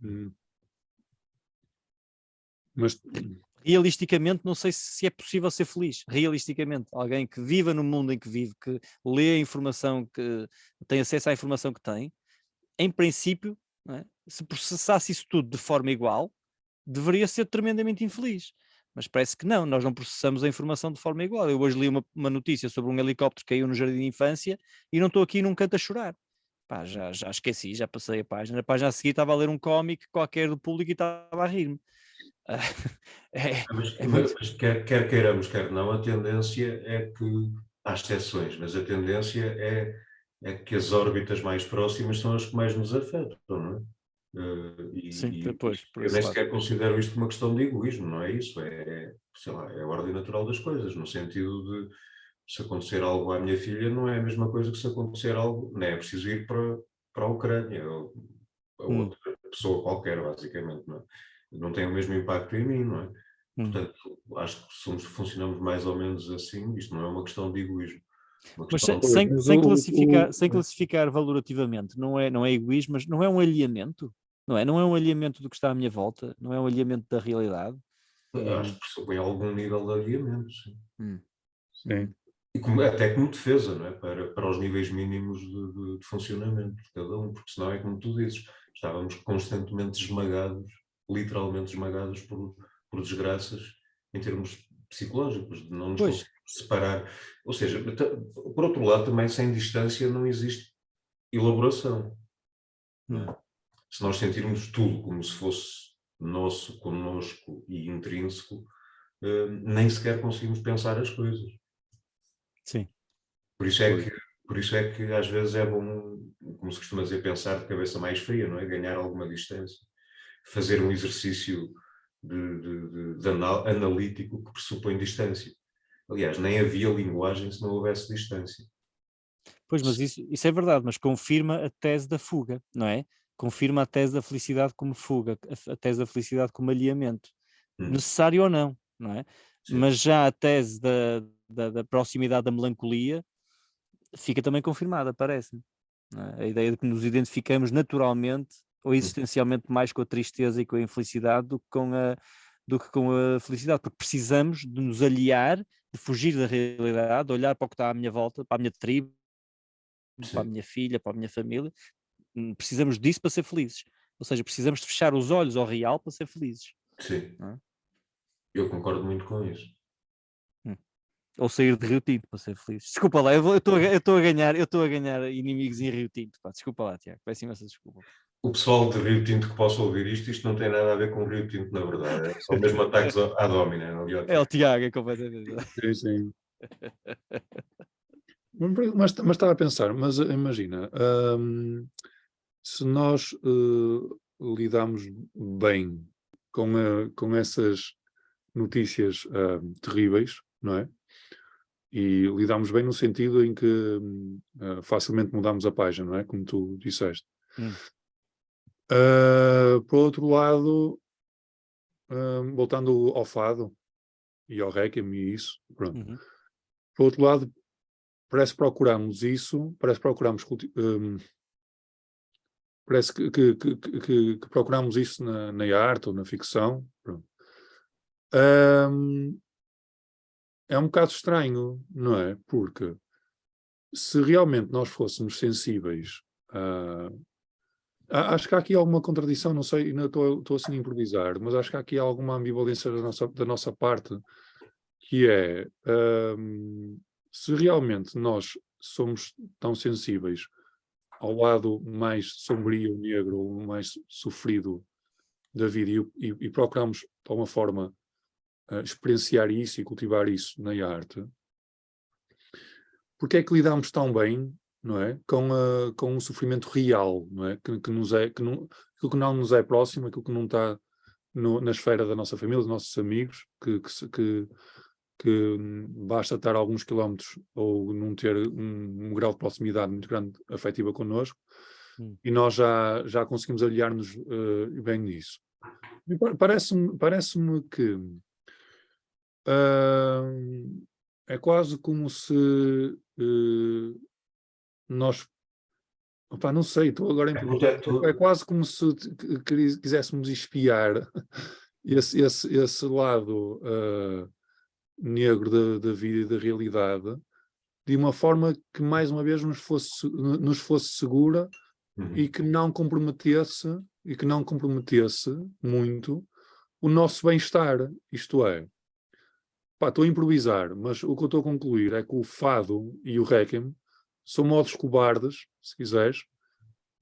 Uhum. Mas Realisticamente, não sei se é possível ser feliz. Realisticamente, alguém que viva no mundo em que vive, que lê a informação, que tem acesso à informação que tem, em princípio, não é? Se processasse isso tudo de forma igual, deveria ser tremendamente infeliz. Mas parece que não, nós não processamos a informação de forma igual. Eu hoje li uma notícia sobre um helicóptero que caiu no jardim de infância e não estou aqui num canto a chorar. Pá, já esqueci, já passei a página. Na página a seguir estava a ler um cómic qualquer do público e estava a rir-me. É, Mas, é muito. mas quer queiramos, quer não, a tendência é que há exceções, mas a tendência é que as órbitas mais próximas são as que mais nos afetam, não é? Sim, E depois, por eu nem esse lado. sequer considero isto uma questão de egoísmo, não é isso? Sei lá, é a ordem natural das coisas, no sentido de se acontecer algo à minha filha, não é a mesma coisa que se acontecer algo, não é preciso ir para a Ucrânia ou a Hum, outra pessoa qualquer, basicamente, não é? Não tem o mesmo impacto em mim, não é? hum. Portanto, acho que funcionamos mais ou menos assim. Isto não é uma questão de egoísmo, uma Mas questão pois, mas sem classificar valorativamente, não é egoísmo, mas não é um alinhamento, não é? Não é um alinhamento do que está à minha volta, não é um alinhamento da realidade. acho uhum, que pressupõe algum nível de alinhamento, sim. Hum, sim. hum. E até como defesa, não é? Para os níveis mínimos de funcionamento de cada um, porque senão é como tu dizes, estávamos constantemente esmagados, literalmente esmagados por desgraças em termos psicológicos, de não nos Pois, conseguirmos separar. Ou seja, por outro lado, também sem distância não existe elaboração, não hum, é? Se nós sentirmos tudo como se fosse nosso, connosco e intrínseco, nem sequer conseguimos pensar as coisas. sim, Por isso é Pois. que, por isso é que às vezes é bom, como se costuma dizer, pensar de cabeça mais fria, não é? Ganhar alguma distância. Fazer um exercício analítico que pressupõe distância. Aliás, nem havia linguagem se não houvesse distância. pois, mas isso é verdade, mas confirma a tese da fuga, não é? Confirma a tese da felicidade como fuga, a tese da felicidade como alinhamento, Hum, necessário ou não, não é? sim. Mas já a tese da proximidade da melancolia fica também confirmada, parece-me. não é? A ideia de que nos identificamos naturalmente ou existencialmente mais com a tristeza e com a infelicidade do que com a felicidade, porque precisamos de nos aliar, de fugir da realidade, de olhar para o que está à minha volta, para a minha tribo, para a Sim, minha filha, para a minha família. Precisamos disso para ser felizes. Ou seja, precisamos de fechar os olhos ao real para ser felizes. sim. Não é? Eu concordo muito com isso. Ou sair de Rio Tinto para ser feliz. Desculpa lá, eu estou a ganhar inimigos em Rio Tinto. Pá. Desculpa lá, Tiago, peço imensa desculpa. O pessoal de Rio Tinto que possa ouvir isto não tem nada a ver com Rio Tinto, na verdade. São mesmo ataques à domina, ali ao É o Tiago. Tiago, é completamente. Sim, sim. Mas estava a pensar, mas imagina, se nós lidamos bem com essas notícias terríveis, não é? E lidamos bem no sentido em que facilmente mudamos a página, não é? Como tu disseste. Por outro lado, voltando ao fado e ao Requiem e isso, pronto. Uhum. Por outro lado, parece que procuramos isso, parece que procuramos isso na arte ou na ficção. Pronto. É um bocado estranho, não é? Porque se realmente nós fôssemos sensíveis, acho que há aqui alguma contradição, não sei, ainda estou assim a improvisar, mas acho que há aqui alguma ambivalência da nossa parte, que é, se realmente nós somos tão sensíveis ao lado mais sombrio, negro, ou mais sofrido da vida e procuramos, de alguma forma, experienciar isso e cultivar isso na arte, porque é que lidamos tão bem, não é? Com o sofrimento real, não é? Aquilo que não nos é próximo, aquilo que não está na esfera da nossa família, dos nossos amigos, que basta estar a alguns quilómetros ou não ter um grau de proximidade muito grande afetiva connosco, e nós já conseguimos aliar-nos bem nisso. Parece-me que é quase como se nós... Opa, não sei, estou agora em é quase como se quiséssemos espiar esse lado negro da vida e da realidade de uma forma que mais uma vez nos fosse segura e que não comprometesse muito o nosso bem-estar. Isto é, pá, estou a improvisar, mas o que eu estou a concluir é que o fado e o Requiem são modos cobardes, se quiseres,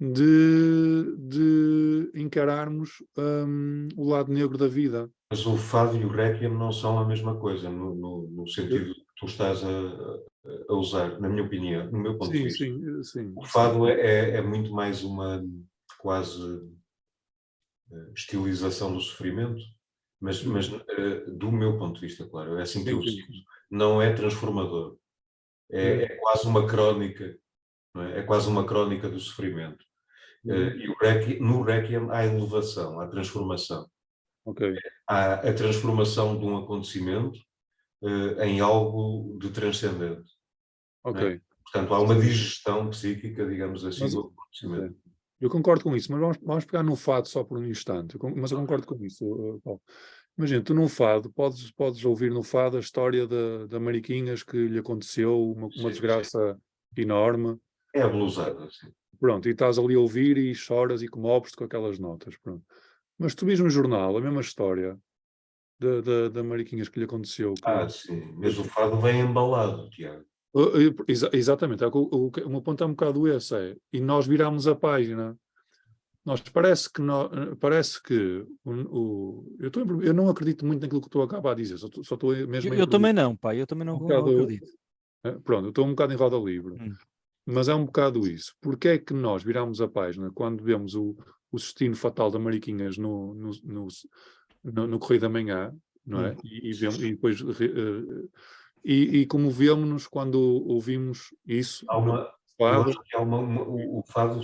de encararmos o lado negro da vida. Mas o fado e o requiem não são a mesma coisa, no sentido que tu estás a usar, na minha opinião, no meu ponto de Sim, vista. sim. O fado é muito mais uma quase estilização do sofrimento, mas do meu ponto de vista, claro, é assim que eu sinto. Não é transformador. É quase uma crónica, não é? É quase uma crónica do sofrimento. E no Requiem há elevação, há transformação. Ok. Há a transformação de um acontecimento em algo de transcendente. Ok. É? Portanto, há uma digestão psíquica, digamos assim, do acontecimento. Okay. Eu concordo com isso, mas vamos pegar no fado só por um instante. Mas eu concordo com isso, Paulo. Imagina, tu no fado, podes ouvir no fado a história da Mariquinhas que lhe aconteceu uma desgraça enorme. É abusado, assim. Pronto, e estás ali a ouvir e choras e comoves-te com aquelas notas. Pronto. Mas tu vês no jornal a mesma história da Mariquinhas que lhe aconteceu. Sim, mas o fado vem embalado, Tiago. Exatamente, o meu ponto é um bocado esse, e nós viramos a página. Parece que eu não acredito muito naquilo que estou a acabar de dizer, só estou mesmo Eu também não, pá, eu também não acredito. Pronto, eu estou um bocado em roda livre, mas é um bocado isso. Porque é que nós viramos a página quando vemos o destino fatal da Mariquinhas no Correio da Manhã, não é? E depois comovemos-nos quando ouvimos isso. Eu acho que o fado,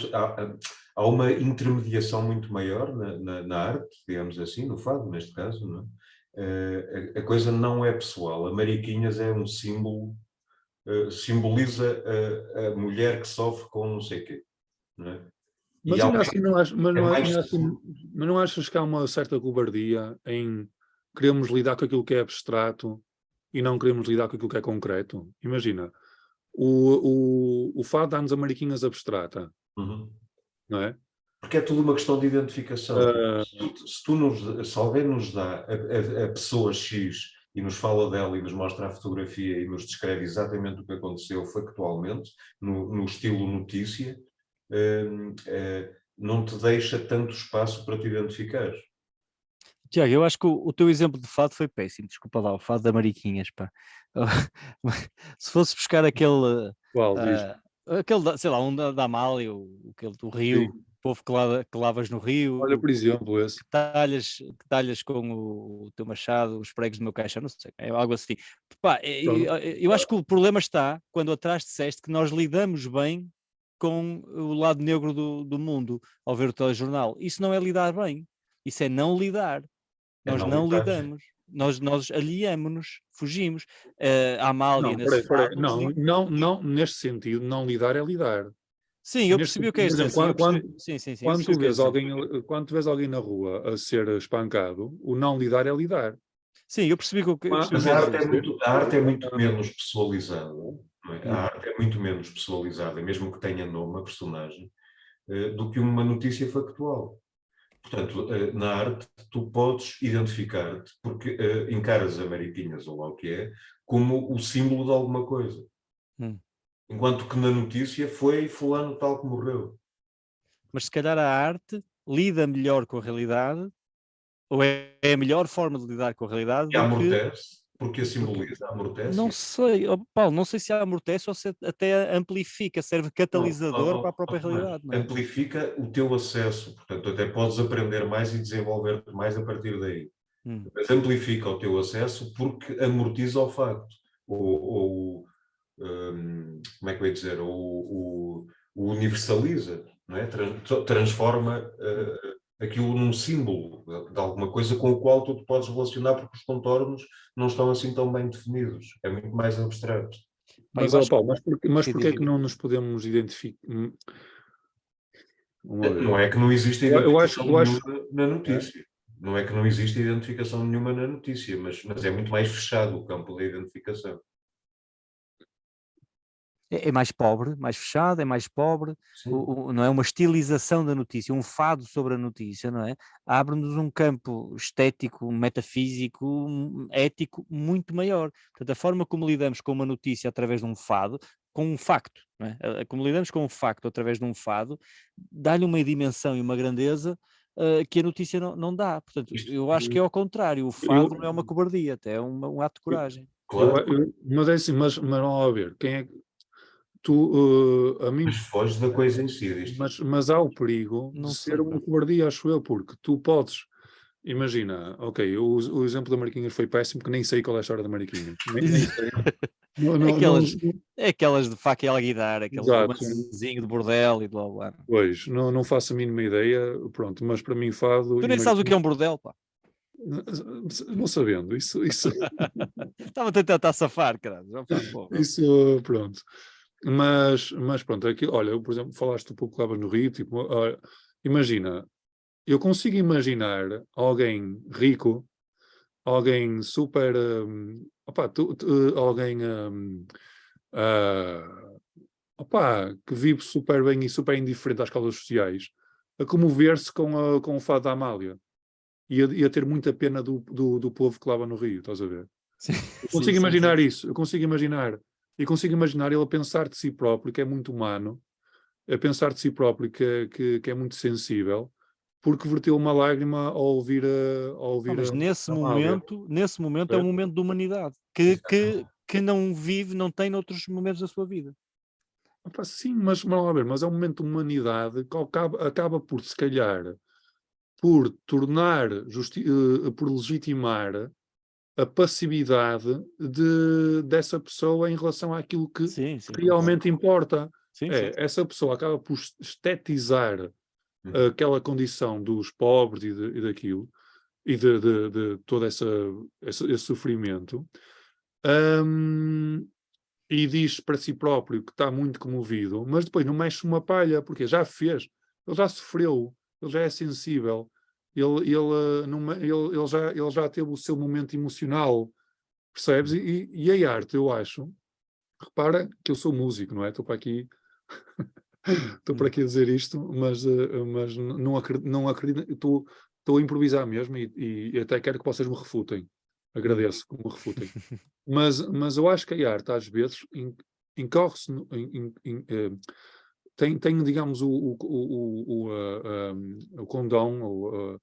há uma intermediação muito maior na arte, digamos assim, no fado, neste caso, não é? A coisa não é pessoal. A Mariquinhas é um símbolo, simboliza a mulher que sofre com não sei o quê. não é? Mas E ainda assim não, é mais ainda assim, mas não achas que há uma certa cobardia em queremos lidar com aquilo que é abstrato e não queremos lidar com aquilo que é concreto? Imagina, o fado dá-nos a mariquinhas abstrata, Uhum. não é? Porque é tudo uma questão de identificação. Ah, Se alguém nos dá a pessoa X e nos fala dela e nos mostra a fotografia e nos descreve exatamente o que aconteceu factualmente, no estilo notícia, não te deixa tanto espaço para te identificar. Tiago, eu acho que o teu exemplo de fado foi péssimo, desculpa lá, o fado da Mariquinhas, pá. Se fosse buscar aquele, qual diz? sei lá, um da Amália, aquele do Rio, Sim. povo que lavas no Olha, Rio, por exemplo, esse. que talhas com o teu machado, os pregos do meu caixão, não sei, é algo assim. Pá, Pronto. eu acho que o problema está quando atrás disseste que nós lidamos bem com o lado negro do mundo ao ver o telejornal. Isso não é lidar bem, isso é não lidar. É Nós não não lidar. lidamos, nós aliamos-nos, fugimos. A Amália Não, nesse peraí. fado. Não, neste sentido, não lidar é lidar. Sim, eu Neste percebi o que sentido, é por dizer. exemplo, Sim, eu percebi, sim, eu quando percebi tu o que é vês dizer. quando tu vês alguém na rua a ser espancado, o não lidar é lidar. Sim, eu percebi o que eu Mas queria a dizer. arte é muito menos pessoalizada. Não é? A Hum. arte é muito menos pessoalizada, mesmo que tenha nome, a personagem, do que uma notícia factual. Portanto, na arte, tu podes identificar-te, porque encaras a Mariquinhas, ou lá o que é, como o símbolo de alguma coisa. Hum. Enquanto que na notícia foi fulano tal que morreu. Mas se calhar a arte lida melhor com a realidade, ou é a melhor forma de lidar com a realidade E do que. amortece, porque a do que simboliza, não amortece. sei, oh, Paulo, não sei se amortece ou se até amplifica, serve Não, catalisador para a própria Tomás, realidade, não é? amplifica o teu acesso, portanto, até podes aprender mais e desenvolver-te mais a partir daí. Hum. Mas amplifica o teu acesso porque amortiza o facto. Ou como é que eu ia dizer? O universaliza, não é? Transforma aquilo num símbolo de alguma coisa com o qual tu te podes relacionar porque os contornos não estão assim tão bem definidos. É muito mais abstrato. Pá, Mas, eu ó acho Paulo, mas que porquê é que não nos podemos identificar? Vamos lá ver. Não é que não existe Eu identificação acho, nenhuma na é? notícia. Não é que não existe identificação nenhuma na notícia, mas é muito mais fechado o campo da identificação. é mais pobre, mais fechado, é mais pobre, Sim. não é uma estilização da notícia, um fado sobre a notícia, não é? Abre-nos um campo estético, metafísico, ético muito maior. Portanto, a forma como lidamos com uma notícia através de um fado, com um facto, não é? Como lidamos com um facto através de um fado, dá-lhe uma dimensão e uma grandeza que a notícia não dá. Portanto, Isto, eu acho que é ao contrário, o Eu, fado não é uma cobardia, até é um ato de coragem. claro, mas é assim, mas vamos lá ver, quem é que tu, a mim, mas foge da coisa em si. Disto. mas há o perigo de Não ser sei, uma pá. cobardia, acho eu, porque tu podes, imagina, ok, o exemplo da Mariquinhas foi péssimo, porque nem sei qual é a história da Mariquinhas, nem sei. Não, É não, não, aquelas, é aquelas de faca e alguidar, aquele exato, romancezinho de bordel e blá blá. pois, não faço a mínima ideia, pronto, mas para mim fado Tu e nem sabes o que Mariquinhas, é um bordel, pá. não sabendo, Estava a tentar safar, caralho. Já, pá, porra. isso, pronto. Mas pronto, aqui, olha, eu, por exemplo, falaste um pouco que estavas no Rio, tipo, imagina, eu consigo imaginar alguém rico, alguém super, opá, alguém ah, opá, que vive super bem e super indiferente às causas sociais, a comover-se com o fado da Amália e a ter muita pena do povo que lava no Rio, estás a ver? Sim, Eu sim, consigo sim, imaginar sim. isso, eu consigo imaginar. E consigo imaginar ele a pensar de si próprio, que é muito humano, a pensar de si próprio, que é muito sensível, porque verteu uma lágrima ao Não, ouvir mas a Amália. nesse momento é um É? momento de humanidade que não vive, não tem noutros momentos da sua vida. Opa, sim, mas vamos lá ver, mas é um momento de humanidade que acaba por, se calhar, por tornar, por legitimar a passividade dessa pessoa em relação àquilo que Sim, sim, concordo. realmente importa. Sim, sim. É, essa pessoa acaba por estetizar Uhum. aquela condição dos pobres e daquilo, e de todo esse sofrimento, hum, e diz para si próprio que está muito comovido, mas depois não mexe uma palha, porque já fez, ele já sofreu, ele já é sensível, ele já teve o seu momento emocional, percebes? E a arte, eu acho, repara que eu sou músico, não é? Estou para aqui a dizer isto, mas não acredito, estou a improvisar mesmo e até quero que vocês me refutem. Agradeço que me refutem. Mas eu acho que a arte, às vezes, incorre-se, tem, digamos, o condão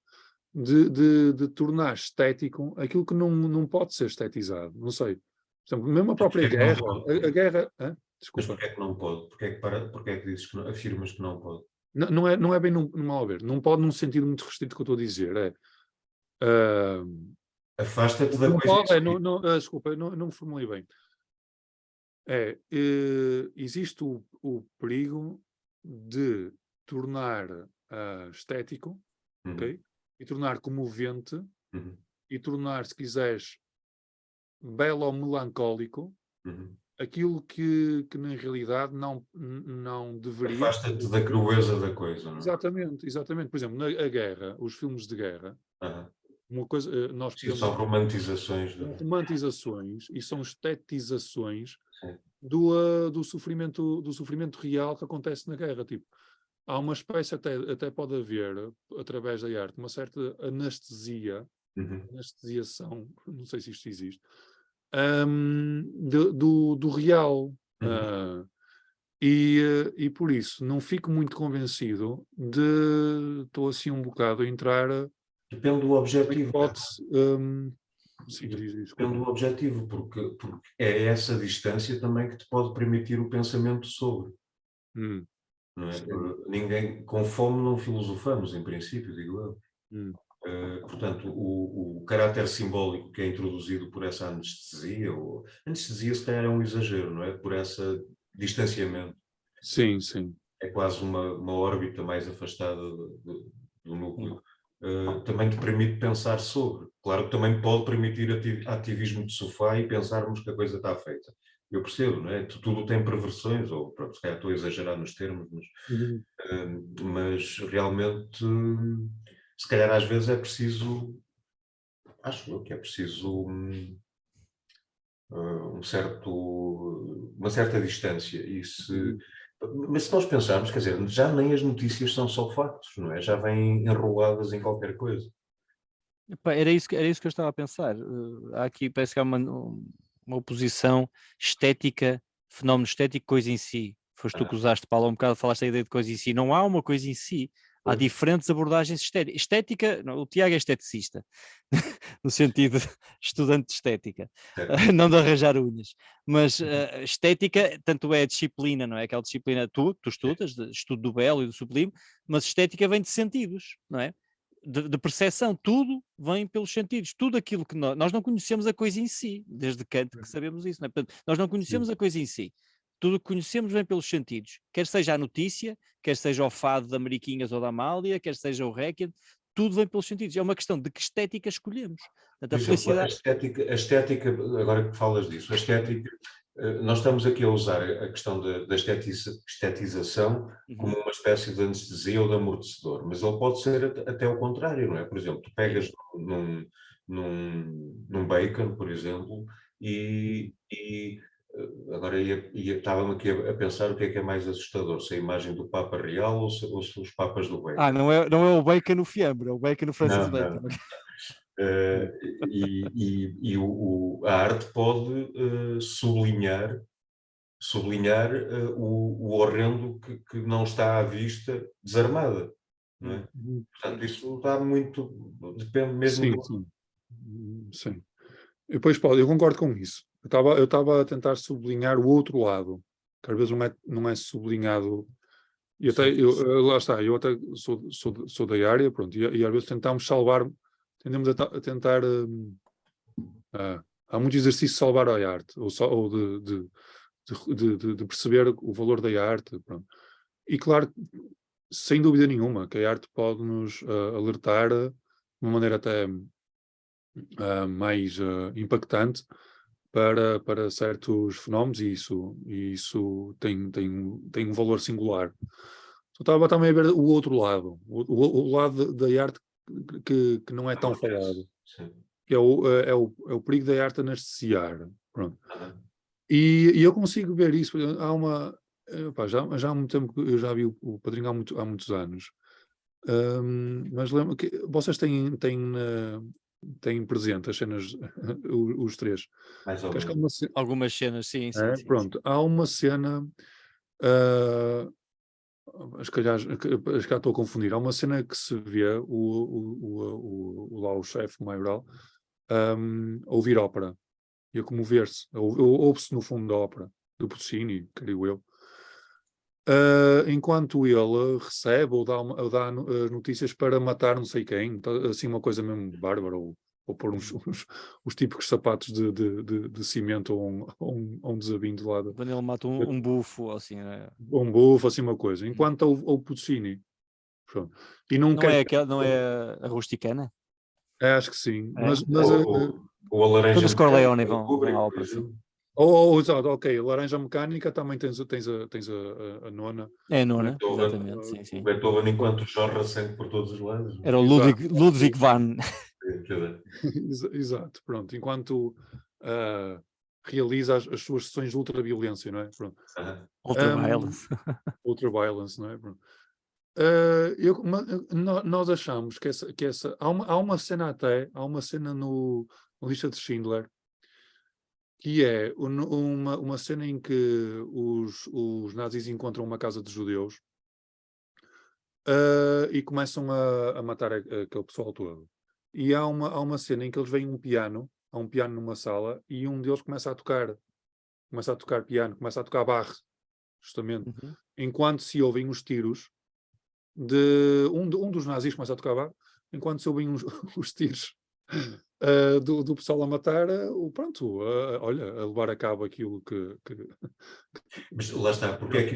de tornar estético aquilo que não pode ser estetizado. Não sei. Por exemplo, mesmo a própria Porquê que não guerra. pode? A guerra. Mas Desculpa. porquê é que não pode? Porquê é que dizes que não, afirmas que não pode? Não é bem no mal ver. Não pode num sentido muito restrito que eu estou a dizer. Ah, Afasta-te da não coisa em pode, si. desculpa, não me formulei bem. Existe o perigo de tornar estético, Uhum, ok? E tornar comovente, uhum, e tornar, se quiseres, belo ou melancólico, uhum. aquilo que na realidade não deveria. Afasta-te da crueza da coisa, não é? Exatamente. Por exemplo, a guerra, os filmes de guerra, Aham. uma coisa, nós Sim, podemos. são romantizações. São romantizações e são estetizações Sim. do sofrimento real que acontece na guerra. Tipo, há uma espécie, até pode haver, através da arte, uma certa Uhum, anestesiação, não sei se isto existe, do real. uhum. E por isso não fico muito convencido estou assim um bocado a entrar Depende do na objetivo. hipótese. Sim, diz, Depende desculpa. do objetivo, porque é essa distância também que te pode permitir o pensamento sobre. Hum, Não é? sim. Ninguém, com fome não filosofamos, em princípio, digo eu. Hum, Portanto, o caráter simbólico que é introduzido por essa anestesia, ou anestesia se calhar é um exagero, não é? Por esse distanciamento. sim, sim. É quase uma órbita mais afastada do núcleo. Também te permite pensar sobre. Claro que também pode permitir ativismo de sofá e pensarmos que a coisa está feita. Eu percebo, não é? Tudo tem perversões, ou pronto, se calhar estou a exagerar nos termos, Uhum. mas realmente, se calhar às vezes é preciso, acho eu que é preciso uma certa distância. Uhum. Mas se nós pensarmos, quer dizer, já nem as notícias são só factos, não é? Já vêm enroladas em qualquer coisa. Epá, era isso que eu estava a pensar. Há aqui, parece que há uma oposição estética, fenómeno estético, coisa em si. Foste tu que Ah, usaste, Paulo, um bocado, falaste a ideia de coisa em si. Não há uma coisa em si. Há pois, diferentes abordagens estéticas. Estética, não, o Tiago é esteticista, no sentido de estudante de estética, certo. não de arranjar unhas. Mas estética, tanto é a disciplina, não é? Aquela disciplina tu estudas, de estudo do belo e do sublime, mas estética vem de sentidos, não é? De percepção, tudo vem pelos sentidos, tudo aquilo que nós não conhecemos a coisa em si, desde Kant que sabemos isso, não é? Portanto, nós não conhecemos Sim. a coisa em si, tudo o que conhecemos vem pelos sentidos, quer seja a notícia, quer seja o fado da Mariquinhas ou da Amália, quer seja o Requiem, tudo vem pelos sentidos, é uma questão de que estética escolhemos. Portanto, Por a exemplo, felicidade... a estética, agora que falas disso, a estética, nós estamos aqui a usar a questão da estetização como Uhum, uma espécie de anestesia ou de amortecedor, mas ele pode ser até o contrário, não é? Por exemplo, tu sim. pegas num bacon, por exemplo, Uhum. e agora estava-me aqui a pensar o que é mais assustador, se a imagem do Papa Real ou se os Papas do Bacon. Não é o bacon no fiambre, é o bacon no Francis Não, Bacon. não. A arte pode sublinhar o horrendo que não está à vista desarmada, não Hum, é? Portanto, isso está muito, depende mesmo Sim, sim. Sim. E depois, Paulo, eu concordo com isso. Eu estava a tentar sublinhar o outro lado, que às vezes não é sublinhado. E até, Sim, lá está, eu até sou da área, pronto, e às vezes tendemos a tentar. Há muito exercício de salvar a arte, ou de perceber o valor da arte. Pronto. E claro, sem dúvida nenhuma, que a arte pode nos alertar de uma maneira até mais impactante para certos fenómenos e isso tem um valor singular. Só estava também a ver o outro lado, o lado da arte que não é tão falado, Sim. que é o perigo da arte anestesiar. Pronto. Aham. E eu consigo ver isso. Há uma. Pá, já há muito tempo que eu já vi o Padrinho há muitos anos. Mas lembro que vocês têm presente as cenas, os três. Mais ou Que acho que há menos. uma cena. Algumas cenas, sim, sim, sim. Pronto, há uma cena. ah, se calhar estou a confundir. Há uma cena que se vê lá o chefe maioral a ouvir ópera e a comover-se. Ouve-se no fundo da ópera do Puccini, creio eu. Enquanto ele recebe ou dá notícias para matar não sei quem, assim uma coisa mesmo bárbara, ou pôr os típicos sapatos de cimento ou um desabindo lá, Quando ele mata um bufo, ou assim, não é? ou um bufo, assim uma coisa. Enquanto o Puccini, pronto. E não Não quer, é, aquela, não é a rusticana? acho que sim, É? Ou a Laranja Quando os Corleone Mecânica, do vão à Kubrick, por ópera, sim. exemplo. exato, ok, Laranja Mecânica também tens a nona. É a O nona, Beethoven, exatamente, sim, o sim. Beethoven enquanto jorra sangue por todos os lados. Era o Exato. Ludwig van. Exato, pronto. Enquanto realiza as suas sessões de ultraviolência, não é? Pronto. Ultraviolence. Ultraviolence, não é? Pronto. Nós achamos que há uma cena há uma cena no Lista de Schindler que é uma cena em que os nazis encontram uma casa de judeus e começam a matar aquele pessoal todo. E há uma cena em que eles veem há um piano numa sala e um deles começa a tocar piano, começa a tocar Bach, justamente, Uhum. enquanto se ouvem os tiros de um dos nazis começa a tocar Bach, enquanto se ouvem os tiros do pessoal a matar, olha, a levar a cabo aquilo que Mas lá está, porque é que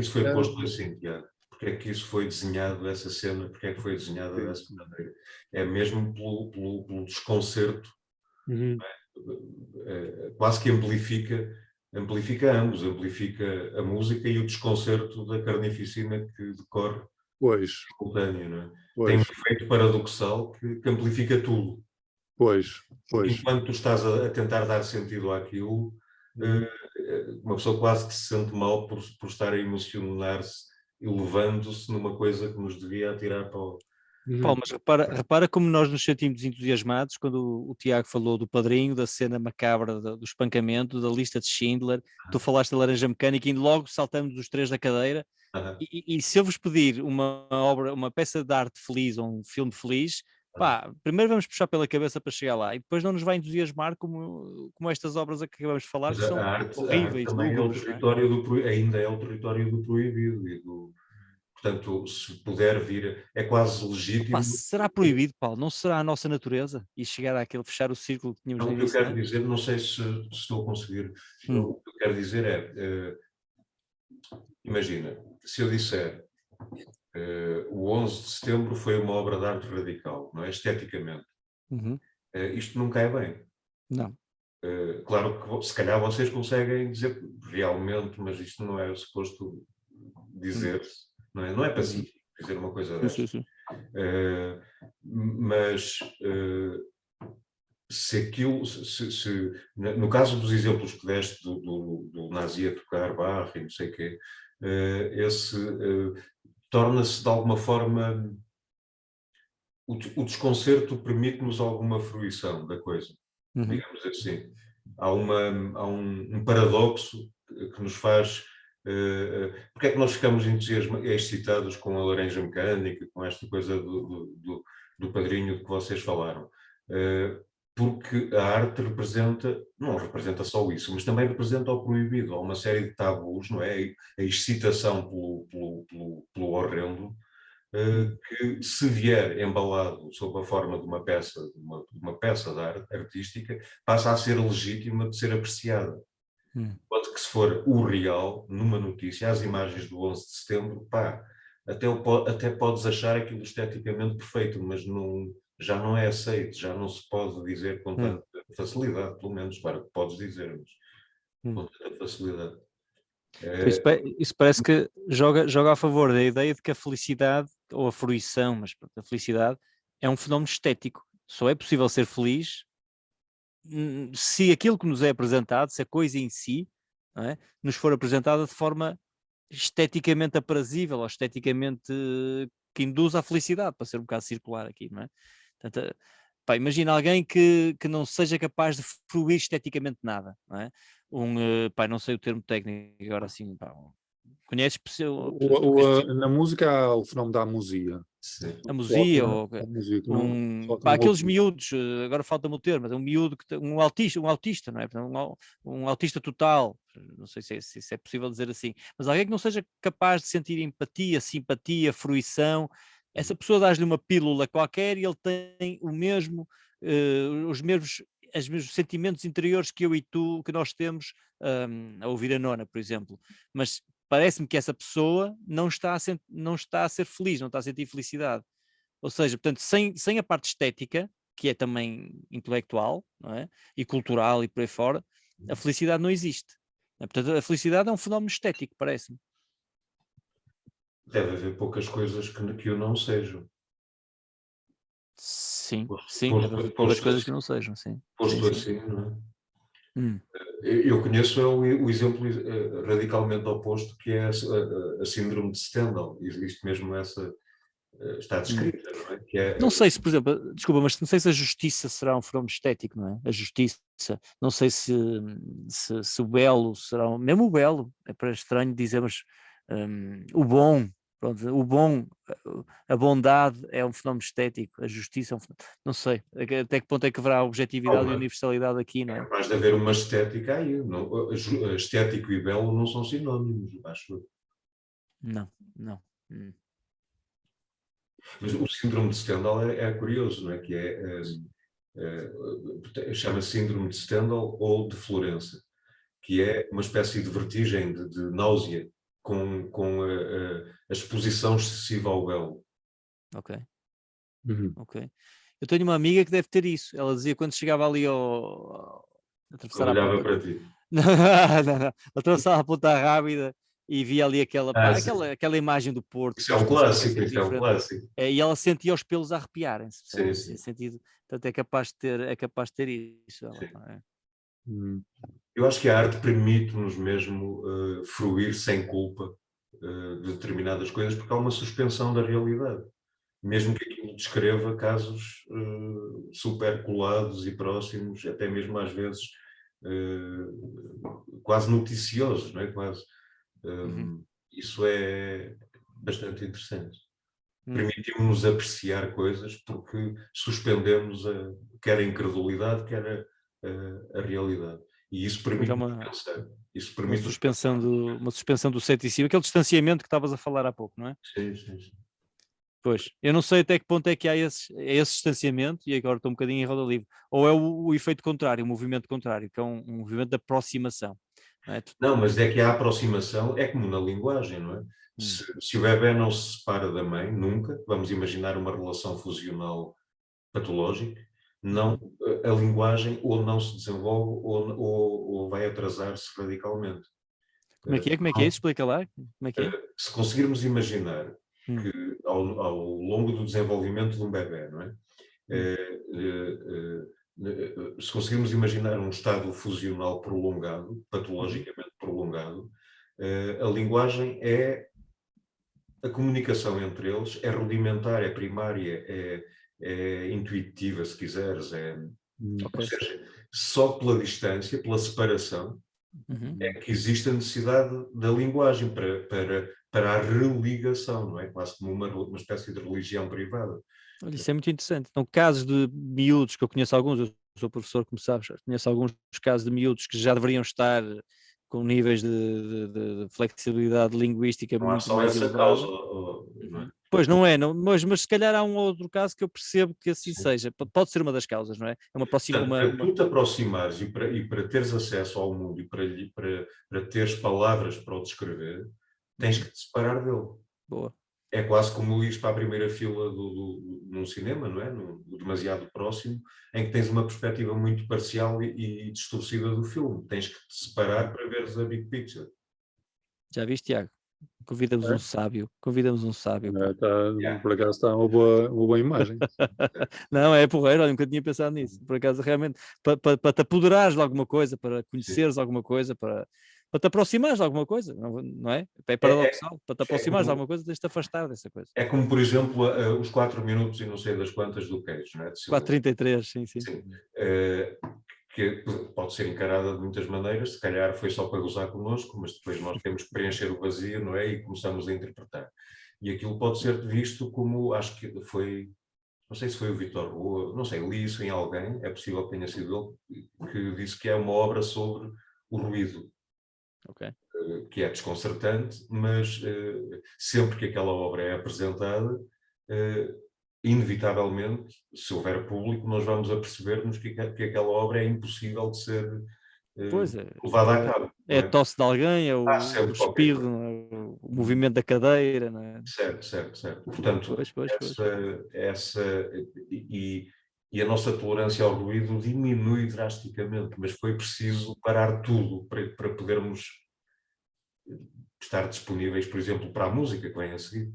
isso foi posto é, assim, Tiago? Porque é que isso foi desenhado, essa cena, porque é que foi desenhada sim, dessa sim. maneira? É mesmo pelo desconcerto, Uhum. quase que amplifica ambos, amplifica a música e o desconcerto da carnificina que decorre Pois, simultâneo, não é? Tem um pois, efeito paradoxal que amplifica tudo. pois, Porque pois. enquanto tu estás a tentar dar sentido àquilo, Uhum. uma pessoa quase que se sente mal por estar a emocionar-se e levando-se numa coisa que nos devia atirar para o... Paulo, Uhum. mas repara como nós nos sentimos entusiasmados quando o Tiago falou do Padrinho, da cena macabra do espancamento, da lista de Schindler, tu falaste da Laranja Mecânica e logo saltamos os três da cadeira. Aham, E se eu vos pedir uma obra, uma peça de arte feliz ou um filme feliz, aham. pá, primeiro vamos puxar pela cabeça para chegar lá e depois não nos vai entusiasmar como estas obras a que acabamos de falar, Mas que são a arte horríveis, também é o lúgubres, não é? território ainda é o território do proibido portanto, se puder vir, é quase Opa, legítimo. será proibido, Paulo? Não será a nossa natureza? E chegar àquele, fechar o círculo que tínhamos Não, no o que eu início, não quero é? dizer, não sei se estou a conseguir. Hum, O que eu quero dizer é, imagina, se eu disser o 11 de setembro foi uma obra de arte radical, não é? Esteticamente. uhum, Isto não cai bem. não. Claro que se calhar vocês conseguem dizer realmente, mas isto não é suposto Hum, dizer-se, não é uhum. pacífico dizer uma coisa Sim, sim, destas. sim. Mas se aquilo, no caso dos exemplos que deste do nazi a tocar Bach e não sei o quê, esse torna-se de alguma forma, o desconcerto permite-nos alguma fruição da coisa, Uhum. digamos assim. Há um paradoxo que nos faz. Porque é que nós ficamos excitados com a Laranja Mecânica, com esta coisa do Padrinho de que vocês falaram? Porque a arte não representa só isso, mas também representa o proibido. Há uma série de tabus, não é? A excitação pelo horrendo, que se vier embalado sob a forma de uma peça, de uma peça de arte artística, passa a ser legítima de ser apreciada. Hum. Enquanto que se for o real, numa notícia, as imagens do 11 de setembro, pá, até podes achar aquilo esteticamente perfeito, mas já não é aceito, já não se pode dizer com Hum. tanta facilidade, pelo menos, claro que podes dizer, mas Hum. com tanta facilidade. Então, isso parece que joga a favor da ideia de que a felicidade, ou a fruição, mas pronto, a felicidade é um fenómeno estético. Só é possível ser feliz se aquilo que nos é apresentado, se a coisa em si, não é, nos for apresentada de forma esteticamente aprazível ou esteticamente que induz à felicidade, para ser um bocado circular aqui, não é? Portanto, pá, imagina alguém que não seja capaz de fruir esteticamente nada, não é? Pá, não sei o termo técnico agora assim, pá, conheces Na música há o fenómeno da amusia. Sim. a musia ou A música, não, só que pá, não aqueles ouvi. miúdos, agora falta-me o termo, mas é um miúdo, um autista, não é? Portanto, um autista total, não sei se é possível dizer assim, mas alguém que não seja capaz de sentir empatia, simpatia, fruição, essa pessoa dá-lhe uma pílula qualquer e ele tem os mesmos sentimentos interiores que eu e tu, que nós temos a ouvir a Nona, por exemplo, mas parece-me que essa pessoa não está a ser feliz, não está a sentir felicidade. Ou seja, portanto, sem a parte estética, que é também intelectual, não é? E cultural e por aí fora, a felicidade não existe. Portanto, a felicidade é um fenómeno estético, parece-me. Deve haver poucas coisas que o não sejam. Sim, Posto, deve haver poucas posto coisas que assim, não sejam, sim. posto Sim. assim, não é? Hum. Eu conheço o exemplo radicalmente oposto, que é a síndrome de Stendhal. Existe mesmo essa, está descrita, não é? Que é, Não sei se, por exemplo, desculpa, mas não sei se a justiça será um fenómeno estético, não é? A justiça, não sei se o belo será, mesmo o belo, é para estranho dizermos o bom, pronto, o bom, a bondade é um fenómeno estético, a justiça é um fenómeno, não sei, até que ponto é que haverá objetividade e universalidade aqui, não é é? capaz de haver uma estética aí. Não, estético e belo não são sinónimos, acho eu. Não, não. Mas o síndrome de Stendhal é curioso, não é? Que chama-se síndrome de Stendhal ou de Florença, que é uma espécie de vertigem, de náusea, com a exposição excessiva ao belo. Ok. Uhum. Ok. Eu tenho uma amiga que deve ter isso. Ela dizia quando chegava ali atravessar a Olhava ponta. para ti. Não. Atravessava a ponta rápida e via ali Sim. aquela imagem do Porto, Isso que é hoje um penso que é clássico, sempre isso é um diferente. clássico. E ela sentia os pelos a arrepiarem-se, Sim, nesse sim, sentido. Portanto, é capaz de ter isso. Ela, sim. pá, é. Uhum. Eu acho que a arte permite-nos mesmo fruir sem culpa de determinadas coisas, porque há uma suspensão da realidade. Mesmo que aquilo descreva casos super colados e próximos, até mesmo às vezes quase noticiosos, não é? Quase. Uhum. Isso é bastante interessante. Hum. Permitimos-nos apreciar coisas porque suspendemos quer a incredulidade, quer a realidade. E isso Pois é permite-nos pensar. Isso uma permite-nos suspensão pensar. uma suspensão do ceticismo, aquele distanciamento que estavas a falar há pouco, não é? Sim, sim, sim. Pois, eu não sei até que ponto é que há esse distanciamento, e agora estou um bocadinho em roda livre, ou é o efeito contrário, o movimento contrário, que é um movimento de aproximação. Não é? Não, mas é que a aproximação é como na linguagem, não é? Hum. Se o bebê não se separa da mãe, nunca, vamos imaginar uma relação fusional patológica, não, a linguagem ou não se desenvolve ou vai atrasar-se radicalmente. Como é que é? Como é que é isso? Explica lá. Como é que é? Se conseguirmos imaginar Hum. que ao longo do desenvolvimento de um bebê, não é? Hum. Se conseguirmos imaginar um estado fusional prolongado, Uhum. patologicamente prolongado, a linguagem é a comunicação entre eles, é rudimentar, é primária, é intuitiva, se quiseres, ou Ok. seja, só pela distância, pela separação, Uhum. é que existe a necessidade da linguagem para a religação, não é? Quase como uma espécie de religião privada. Olha, isso é muito interessante. Então, casos de miúdos, que eu conheço alguns, eu sou professor, como sabes, conheço alguns casos de miúdos que já deveriam estar com níveis de flexibilidade linguística Não há muito só mais essa causa, elevada. não é? Pois não é, não, mas se calhar há um outro caso que eu percebo que assim Sim. seja. Pode ser uma das causas, não é? É uma próxima. Portanto, para tu te aproximares e para teres acesso ao mundo e para teres palavras para o descrever, tens Uhum. que te separar dele. Boa. É quase como ir para a primeira fila num cinema, não é? Demasiado próximo, em que tens uma perspectiva muito parcial e distorcida do filme. Tens que te separar para veres a big picture. Já viste, Tiago? Convidamos um sábio, pá. Yeah. Por acaso está uma boa imagem. Não, é porreiro, olha, nunca tinha pensado nisso. Por acaso, realmente, para te apoderares de alguma coisa, para conheceres alguma coisa, para te aproximares de alguma coisa, não é? É paradoxal. Para te aproximares de alguma coisa, tens de te afastar dessa coisa. É como, por exemplo, os 4 minutos e não sei das quantas do Cage, não é? De silêncio. 4:33, sim. Sim. Que pode ser encarada de muitas maneiras, se calhar foi só para gozar connosco, mas depois nós temos que preencher o vazio, não é? E começamos a interpretar. E aquilo pode ser visto como, acho que foi, não sei se foi o Vítor Rua, não sei, li isso em alguém, é possível que tenha sido ele, que disse que é uma obra sobre o ruído. Ok. Que é desconcertante, mas sempre que aquela obra é apresentada, inevitavelmente, se houver público, nós vamos a perceber-nos que aquela obra é impossível de ser Pois é. levada a cabo. É a tosse de alguém, é o sempre qualquer espirro, coisa. não é? O movimento da cadeira, não é? Certo. Portanto, Pois. e a nossa tolerância ao ruído diminui drasticamente, mas foi preciso parar tudo para podermos estar disponíveis, por exemplo, para a música que vem a seguir.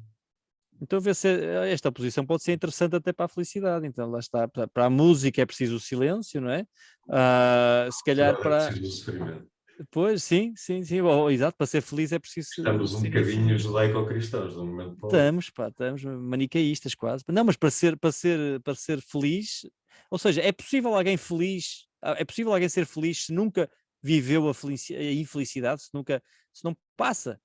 Então, vê se esta posição pode ser interessante até para a felicidade. Então, lá está, para a música é preciso o silêncio, não é? Se calhar Agora é para. preciso o sofrimento. Pois, sim, exato, para ser feliz é preciso. Estamos um bocadinho judaico-cristãos, de um momento para o outro. Estamos manicaístas quase. Não, mas para ser feliz, ou seja, é possível alguém feliz, é possível alguém ser feliz se nunca viveu a infelicidade, se não passa,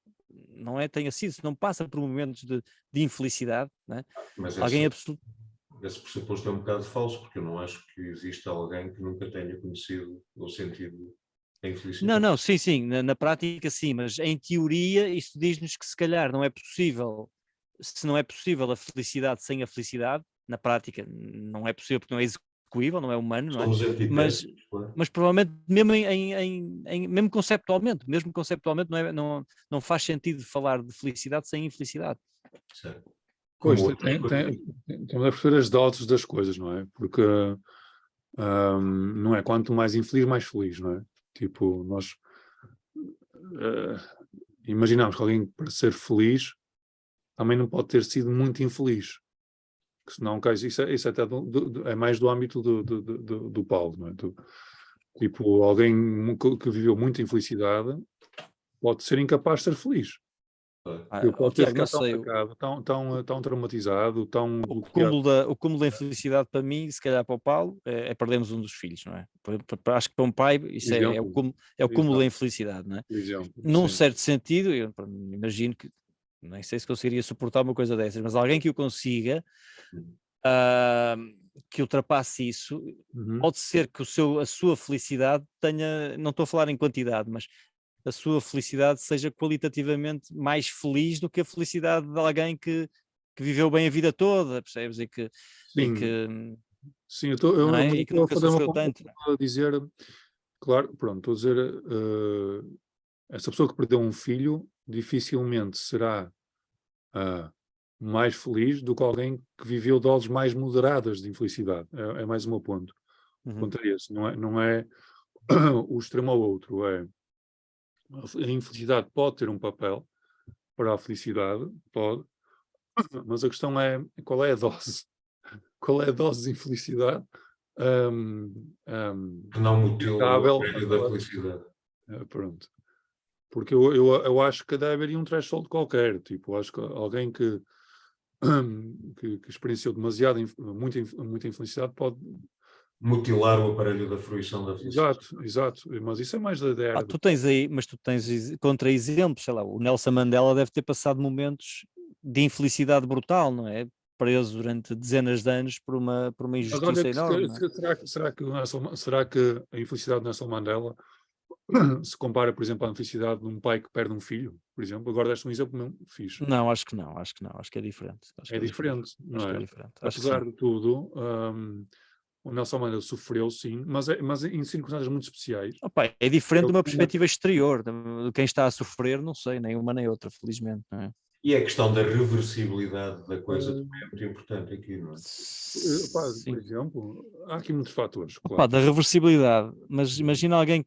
não é? Tenha sido, se não passa por momentos de infelicidade, não é? Mas Alguém esse pressuposto é um bocado falso, porque eu não acho que exista alguém que nunca tenha conhecido ou sentido a infelicidade. Não, sim, na prática sim, mas em teoria isso diz-nos que se calhar não é possível, se não é possível a felicidade sem a felicidade, na prática não é possível porque não é execuível, não é humano, não é? Somos antitéticos, claro. Mas provavelmente mesmo mesmo conceptualmente não faz sentido falar de felicidade sem infelicidade. Certo. Pois, Como temos a perceber as doses das coisas, não é? Porque não é quanto mais infeliz, mais feliz, não é? Tipo, nós imaginamos que alguém, para ser feliz, também não pode ter sido muito infeliz. Que senão, isso até é mais do âmbito do Paulo, não é? Tipo, alguém que viveu muita infelicidade pode ser incapaz de ser feliz. Pode ter Tiago, não ficado tão sei, marcado, tão traumatizado, tão o bloqueado. cúmulo da infelicidade para mim, se calhar para o Paulo, é perdermos um dos filhos, não é? Acho que para um pai isso é o cúmulo da infelicidade, não é? Por exemplo, Num sim. certo sentido, eu imagino que, nem sei se conseguiria suportar uma coisa dessas, mas alguém que o consiga, que ultrapasse isso, pode ser que a sua felicidade tenha, não estou a falar em quantidade, mas a sua felicidade seja qualitativamente mais feliz do que a felicidade de alguém que viveu bem a vida toda, percebes? Sim, eu não é? mas E que estou a nunca fazer sofreu tanto. a dizer, claro, pronto, estou a dizer, essa pessoa que perdeu um filho dificilmente será mais feliz do que alguém que viveu doses mais moderadas de infelicidade. É mais o meu ponto. O ponto é esse, não é o extremo ao outro, a infelicidade pode ter um papel para a felicidade, pode, mas a questão é qual é a dose? Qual é a dose de infelicidade? que não mutila o aparelho da felicidade. Pronto. Porque eu acho que deve haver um threshold qualquer, tipo, acho que alguém que experienciou muita infelicidade pode mutilar o aparelho da fruição da felicidade. Exato, mas isso é mais da ideia. Tu tens contra-exemplos, sei lá, o Nelson Mandela deve ter passado momentos de infelicidade brutal, não é? Preso durante dezenas de anos por uma injustiça enorme. Será que a infelicidade de Nelson Mandela se compara, por exemplo, à infelicidade de um pai que perde um filho, por exemplo? Agora deste um exemplo mesmo fixe. Não, acho que não, acho que é diferente. É diferente, não é? Apesar de tudo, o Nelson Mandela sofreu, sim, mas em circunstâncias muito especiais. Opa, é diferente de uma perspectiva exterior, de quem está a sofrer, não sei, nem uma nem outra, felizmente, não é? E a questão da reversibilidade da coisa também é muito importante aqui, não é? Pá, por Sim. exemplo, há aqui muitos fatores, Opa, claro. da reversibilidade, mas imagina alguém,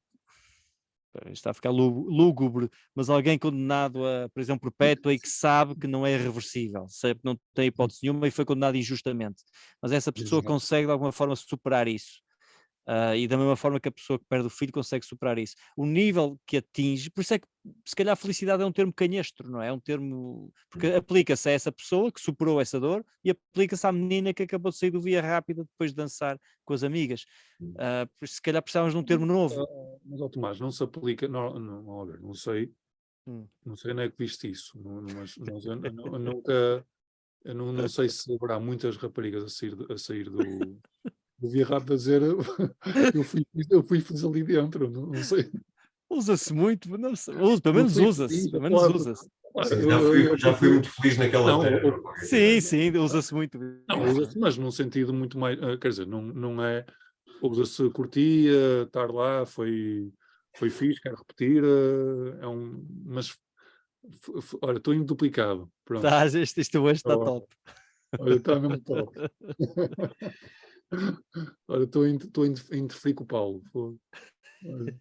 isto está a ficar lúgubre, mas alguém condenado a prisão perpétua e que sabe que não é reversível, sabe que não tem hipótese nenhuma e foi condenado injustamente, mas essa pessoa Exato. consegue de alguma forma superar isso. E da mesma forma que a pessoa que perde o filho consegue superar isso. O nível que atinge, por isso é que se calhar a felicidade é um termo canhestro, não é? É um termo, porque aplica-se a essa pessoa que superou essa dor e aplica-se à menina que acabou de sair do Via Rápida depois de dançar com as amigas. Por isso se calhar precisávamos de um termo novo. Mas, ó, Tomás, não se aplica, olha, não sei onde é que viste isso, mas eu nunca, eu não sei se haverá muitas raparigas a sair do Via Rápido a dizer eu fui feliz ali dentro, não sei. Usa-se muito, não sei, pelo Eu menos fui usa-se, feliz, pelo menos claro, usa-se. Já fui muito feliz naquela Não, terra. Sim, sim, usa-se muito. não, usa-se, mas num sentido muito mais, quer dizer, não é, usa-se curtia, estar lá, foi fixe, quero repetir, mas olha, estou em duplicado, pronto. Tá, este hoje está Olha, top. olha, está mesmo top. Olha, estou a interferir com o Paulo. Olha.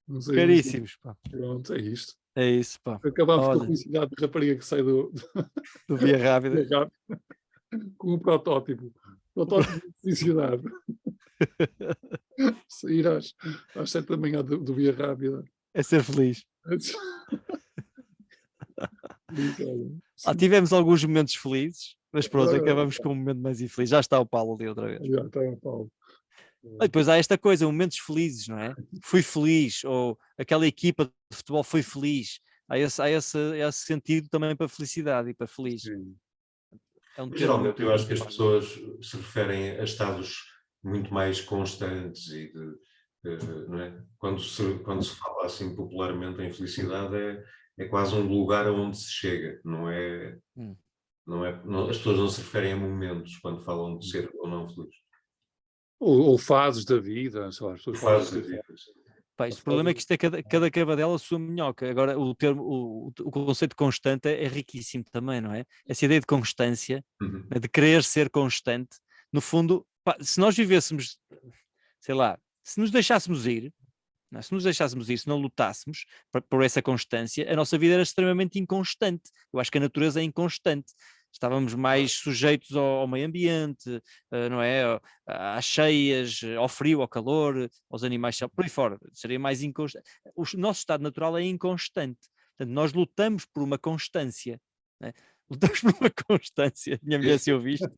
Não sei, Caríssimos, pá. pronto, é isto. É isso, pá. Acabámos com a Olha, felicidade de rapariga que sai do do Via Rápida. com o protótipo. Protótipo de felicidade. Sair às 7 da manhã do Via Rápida. É ser feliz. Isso, olha, Tivemos alguns momentos felizes, mas pronto, agora acabamos com um momento mais infeliz. Já está o Paulo ali outra vez. já está o Paulo. Depois há esta coisa, momentos felizes, não é? Fui feliz, ou aquela equipa de futebol foi feliz. Há esse sentido também para felicidade e para feliz. Sim. É um termo Geralmente muito... eu acho que as pessoas se referem a estados muito mais constantes e não é? Quando se fala assim popularmente em felicidade é quase um lugar aonde se chega, não é, as pessoas não se referem a momentos quando falam de ser ou não feliz. Ou fases da vida, sei lá, as pessoas falam Fase da vida. Pá, o problema é que isto é cada cabadela a sua minhoca. Agora, o conceito de constante é riquíssimo também, não é? Essa ideia de constância, né, de querer ser constante, no fundo, pá, se nós vivêssemos, sei lá, se nos deixássemos ir, não é? Se nos deixássemos ir, se não lutássemos por essa constância, a nossa vida era extremamente inconstante. Eu acho que a natureza é inconstante. Estávamos mais sujeitos ao meio ambiente, não é? Às cheias, ao frio, ao calor, aos animais, por aí fora. Seria mais inconstante. O nosso estado natural é inconstante. Portanto, nós lutamos por uma constância. Né? Lutamos por uma constância. Minha mulher, se ouviste.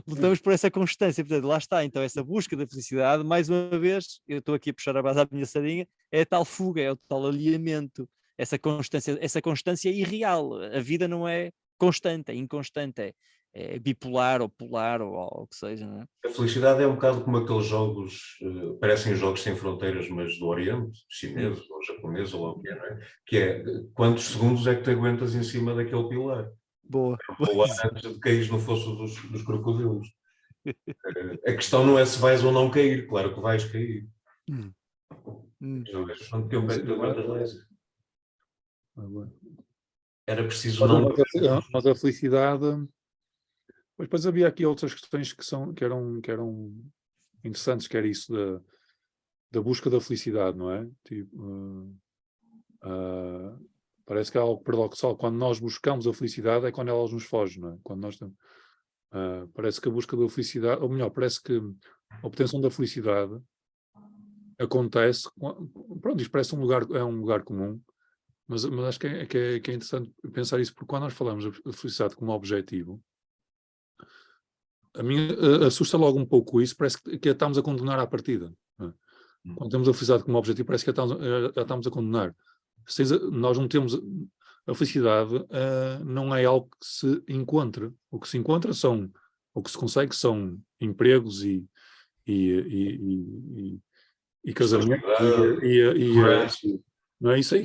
Lutamos por essa constância, portanto, lá está, então essa busca da felicidade, mais uma vez, eu estou aqui a puxar a base à minha sardinha, é a tal fuga, é o tal alinhamento, essa constância é irreal, a vida não é constante, é inconstante, é bipolar ou polar ou o que seja, não é? A felicidade é um bocado como aqueles jogos, parecem jogos sem fronteiras, mas do Oriente, chineses ou japoneses ou lá o que é, não é? Que é, quantos segundos é que te aguentas em cima daquele pilar? Boa. Ou antes de cair no fosso dos crocodilos. A questão não é se vais ou não cair, claro que vais cair. Quanto tempo é que tu aguentas lá? Era preciso não... Mas a felicidade... Mas depois havia aqui outras questões que eram interessantes, que era isso da busca da felicidade, não é? Tipo, parece que é algo paradoxal. Quando nós buscamos a felicidade é quando ela nos foge, não é? Quando nós parece que a busca da felicidade, ou melhor, parece que a obtenção da felicidade acontece, pronto, isto parece é um lugar comum, mas acho que é interessante pensar isso, porque quando nós falamos da felicidade como objetivo, a mim assusta logo um pouco isso, parece que estamos a condenar à partida. Não é? Quando temos a felicidade como objetivo, parece que já estamos a condenar. Nós não temos... A felicidade não é algo que se encontra. O que se encontra o que se consegue são empregos e casamento não é? Isso é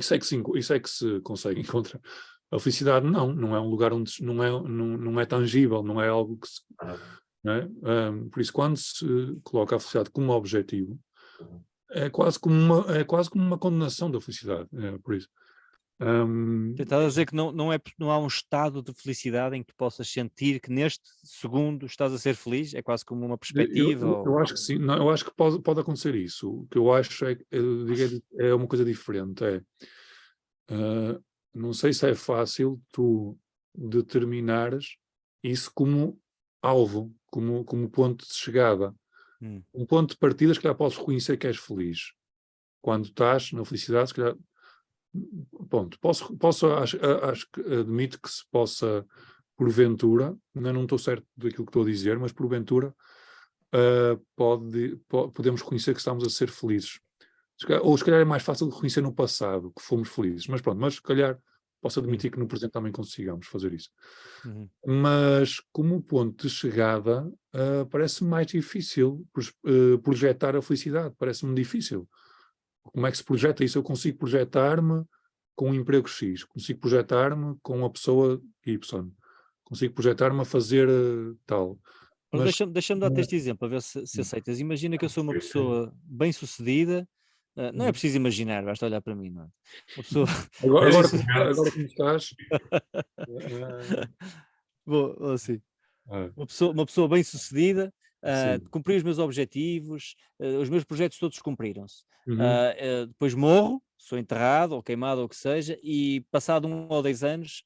que se consegue encontrar. A felicidade não é um lugar onde não é tangível, não é algo que se... Não é? Por isso, quando se coloca a felicidade como objetivo, é quase como uma condenação da felicidade, por isso. Estás a dizer que não há um estado de felicidade em que tu possas sentir que neste segundo estás a ser feliz? É quase como uma perspectiva? Eu acho que sim, não, eu acho que pode acontecer isso. O que eu acho eu digo, é uma coisa diferente. Não sei se é fácil tu determinares isso como alvo, como ponto de chegada. Hum, Um ponto de partida, se calhar podes reconhecer que és feliz. Quando estás na felicidade, se calhar. Ponto. Acho que admito que se possa, porventura, ainda não estou certo daquilo que estou a dizer, mas porventura podemos reconhecer que estamos a ser felizes. Ou se calhar é mais fácil de reconhecer no passado que fomos felizes, mas pronto, mas se calhar posso admitir que no presente também consigamos fazer isso. uhum. Mas como ponto de chegada, parece-me mais difícil projetar a felicidade, parece-me difícil. Como é que se projeta isso? Eu consigo projetar-me com um emprego X, consigo projetar-me com uma pessoa Y, consigo projetar-me a fazer tal. Ora, Mas deixa-me dar-te este exemplo, a ver se aceitas. Imagina que eu sou uma pessoa bem-sucedida, não é preciso imaginar, basta olhar para mim, não é? Uma pessoa agora, Mas agora, isso agora como estás, eh, vou assim, eh, uma pessoa bem-sucedida, sim. cumpri os meus objetivos, os meus projetos todos cumpriram-se. Uhum, Depois morro, sou enterrado ou queimado ou o que seja, e passado 1 ou 2 anos,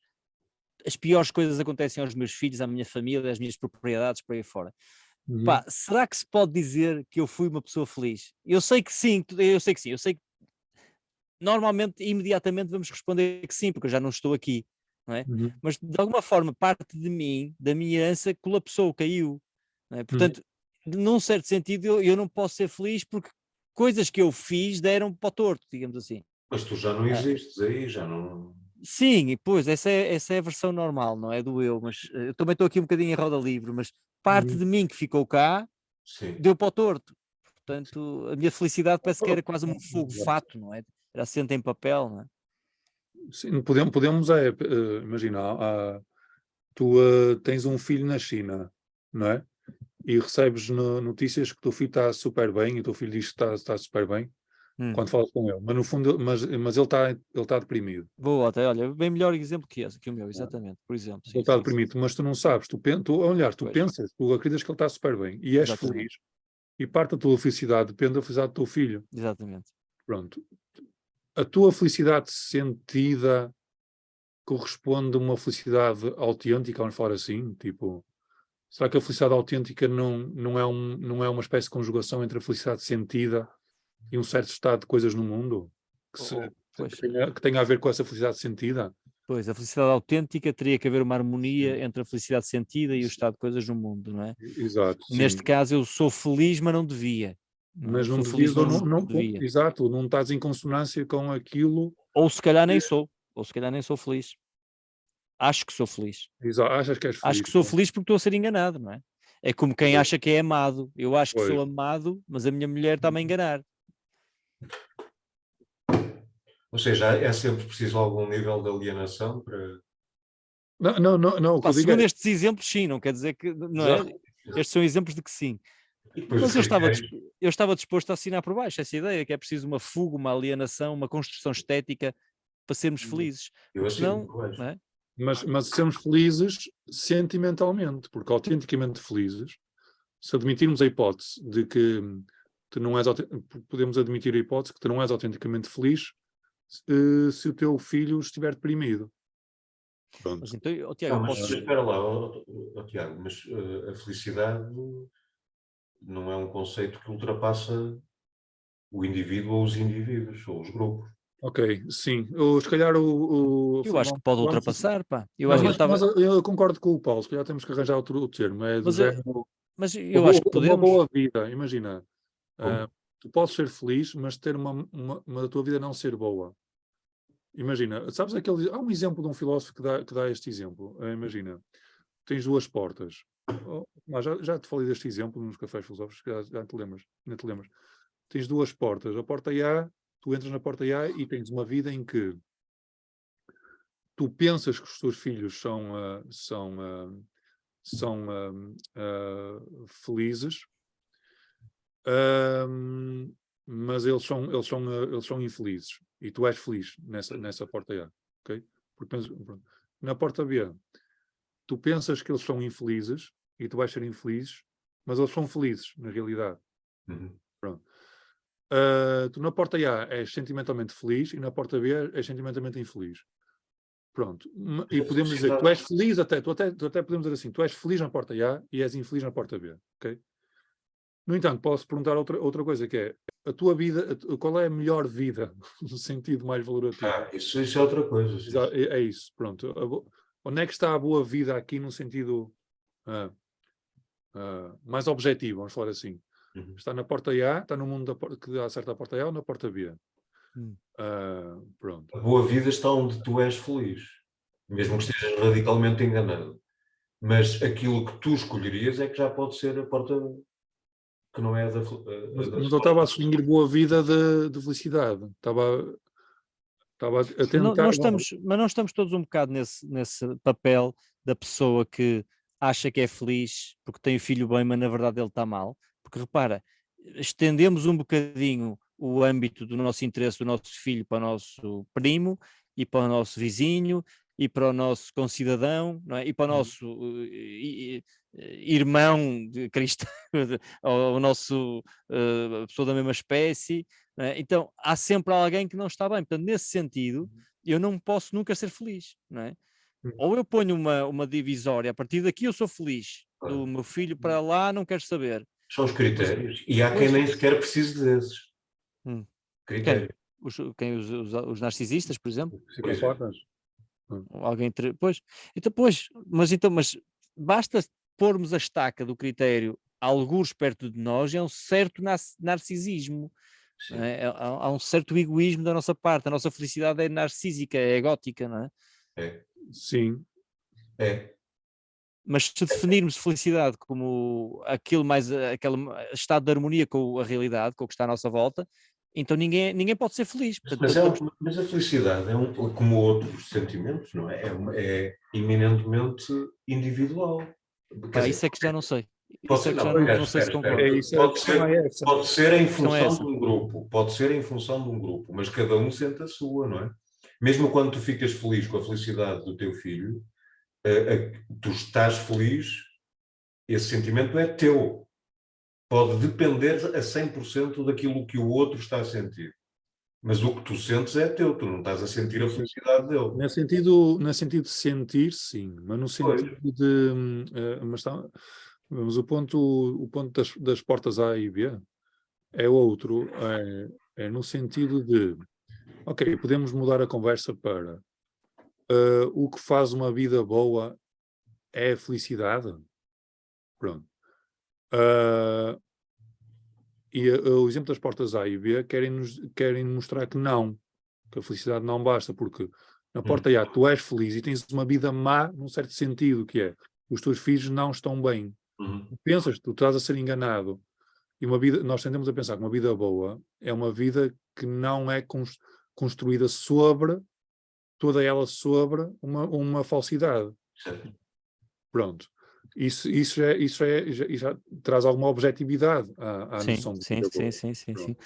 as piores coisas acontecem aos meus filhos, à minha família, às minhas propriedades, por aí fora. uhum, Pá, será que se pode dizer que eu fui uma pessoa feliz? Eu sei que sim, eu sei que sim, eu sei que normalmente, imediatamente vamos responder que sim, porque eu já não estou aqui, não é? uhum, Mas de alguma forma, parte de mim, da minha herança, colapsou, caiu, não é? uhum. Portanto, num certo sentido, eu não posso ser feliz porque coisas que eu fiz deram para o torto, digamos assim. Mas tu já não Ah, existes aí, já não. sim, e pois, essa é a versão normal, não é do eu, mas eu também estou aqui um bocadinho em roda livre, mas parte Uhum. de mim que ficou cá Sim. deu para o torto. Portanto, a minha felicidade parece que era quase um fogo fato, não é? Era assente em papel, não é? Sim, podemos imagina, tu tens um filho na China, não é? E recebes notícias que o teu filho está super bem e o teu filho diz que está super bem Hum. quando falas com ele, mas no fundo, mas ele está deprimido. Boa, até, olha, bem melhor exemplo que esse, que o meu, Não é? exatamente, por exemplo, Ele sim, está sim, sim, deprimido, mas tu não sabes, aliás, tu pois, pensas, tu acreditas que ele está super bem e és exatamente, feliz e parte da tua felicidade depende da felicidade do teu filho. exatamente. Pronto. A tua felicidade sentida corresponde a uma felicidade autêntica, vamos falar assim, tipo, será que a felicidade autêntica não é uma espécie de conjugação entre a felicidade sentida e um certo estado de coisas no mundo que, se- Pois, que tenha a ver com essa felicidade sentida? pois, a felicidade autêntica teria que haver uma harmonia entre a felicidade sentida e o estado de coisas no mundo, não é? Exato, sim. Neste caso eu sou feliz, mas não devia, não é? Eu Mas não sou feliz, devias, mas ou não não, devia. exato, não estás em consonância com aquilo. Ou se calhar nem sou, ou se calhar nem sou feliz. Acho que sou feliz. Achas que és Acho feliz. que sou feliz porque estou a ser enganado, não é? É como quem Pois, acha que é amado. Eu acho que Pois. sou amado, mas a minha mulher está-me a enganar. ou seja, é sempre preciso algum nível de alienação para. Não, não, não, não, o que Pá, eu digo é. segundo estes exemplos, sim, não quer dizer que, não é? Exato. Estes são exemplos de que sim. E depois os Mas critérios. eu estava disposto a assinar por baixo essa ideia, que é preciso uma fuga, uma alienação, uma construção estética para sermos felizes. Eu Porque assino senão, por baixo. não é? Mas sermos felizes sentimentalmente, porque autenticamente felizes, se admitirmos a hipótese de que tu não és, podemos admitir a hipótese que tu não és autenticamente feliz se o teu filho estiver deprimido. Mas Pronto. então, oh, Tiago, Não, eu mas posso. espera lá, Tiago, mas a felicidade não é um conceito que ultrapassa o indivíduo ou os indivíduos, ou os grupos. Ok, sim. Se calhar Eu acho que pode ultrapassar, pá. Eu Não, acho que eu mas estava. eu concordo com o Paulo, se calhar temos que arranjar outro termo, é do Mas, eu- género, mas eu acho que uma podemos. boa vida, imagina, Como? tu podes ser feliz, mas ter uma tua vida não ser boa. Imagina, sabes há um exemplo de um filósofo que dá este exemplo, imagina, tens duas portas, já te falei deste exemplo nos cafés filosóficos, já te lembras, não te lembras, tens duas portas, a porta A, tu entras na porta A e tens uma vida em que tu pensas que os teus filhos são felizes, mas eles são infelizes. E tu és feliz nessa porta A, ok? Porque, pronto. Na porta B, tu pensas que eles são infelizes e tu vais ser infeliz, mas eles são felizes, na realidade. Uhum. Pronto. Tu na porta A és sentimentalmente feliz e na porta B és sentimentalmente infeliz. Pronto. E podemos dizer que tu és feliz tu até podemos dizer assim, tu és feliz na porta A e és infeliz na porta B, ok? No entanto, posso perguntar outra coisa, que é, a tua vida, qual é a melhor vida, no sentido mais valorativo? Isso é outra coisa. Sim. É isso, pronto. Onde é que está a boa vida aqui no sentido mais objetivo, vamos falar assim? Uhum. Está na porta A, está no mundo que dá certo à porta A ou na porta B? Pronto. A boa vida está onde tu és feliz, mesmo que estejas radicalmente enganado. Mas aquilo que tu escolherias é que já pode ser a porta que não é a da... Mas eu estava a distinguir boa vida de felicidade. Estava a tentar... Mas não estamos todos um bocado nesse papel da pessoa que acha que é feliz porque tem o filho bem, mas na verdade ele está mal. Porque repara, estendemos um bocadinho o âmbito do nosso interesse do nosso filho para o nosso primo e para o nosso vizinho e para o nosso concidadão, não é? E para o nosso irmão de cristão, ou o nosso pessoa da mesma espécie, não é? Então há sempre alguém que não está bem. Portanto, nesse sentido, eu não posso nunca ser feliz, não é? Ou eu ponho uma divisória, a partir daqui eu sou feliz, do meu filho para lá não quero saber. São os critérios. E há quem nem sequer precise desses critérios. Os narcisistas, por exemplo? Psicopatas. Alguém... Pois, mas basta pormos a estaca do critério algures perto de nós, é um certo narcisismo. Não é? Há um certo egoísmo da nossa parte, a nossa felicidade é narcísica, é egótica, não é? Sim. Mas se definirmos felicidade como aquele aquele estado de harmonia com a realidade, com o que está à nossa volta, então ninguém pode ser feliz. Portanto, mas a felicidade como outros sentimentos, não é? É eminentemente individual. Isso é que já não sei. Isso é que já não sei se concordo. Pode ser em função de um grupo, pode ser em função de um grupo, mas cada um sente a sua, não é? Mesmo quando tu ficas feliz com a felicidade do teu filho, tu estás feliz, esse sentimento é teu. Pode depender a 100% daquilo que o outro está a sentir. Mas o que tu sentes é teu, tu não estás a sentir a felicidade dele. Nesse sentido de sentir, sim, mas no sentido de... mas o ponto das portas A e B é outro, é no sentido de, ok, podemos mudar a conversa para o que faz uma vida boa é a felicidade. Pronto. E o exemplo das portas A e B querem mostrar que não, que a felicidade não basta, porque na porta A tu és feliz e tens uma vida má num certo sentido, que é, os teus filhos não estão bem. Tu estás a ser enganado. E nós tendemos a pensar que uma vida boa é uma vida que não é construída toda ela sobre uma falsidade. Certo. Pronto. Isso já traz alguma objetividade à noção de vida boa. Sim.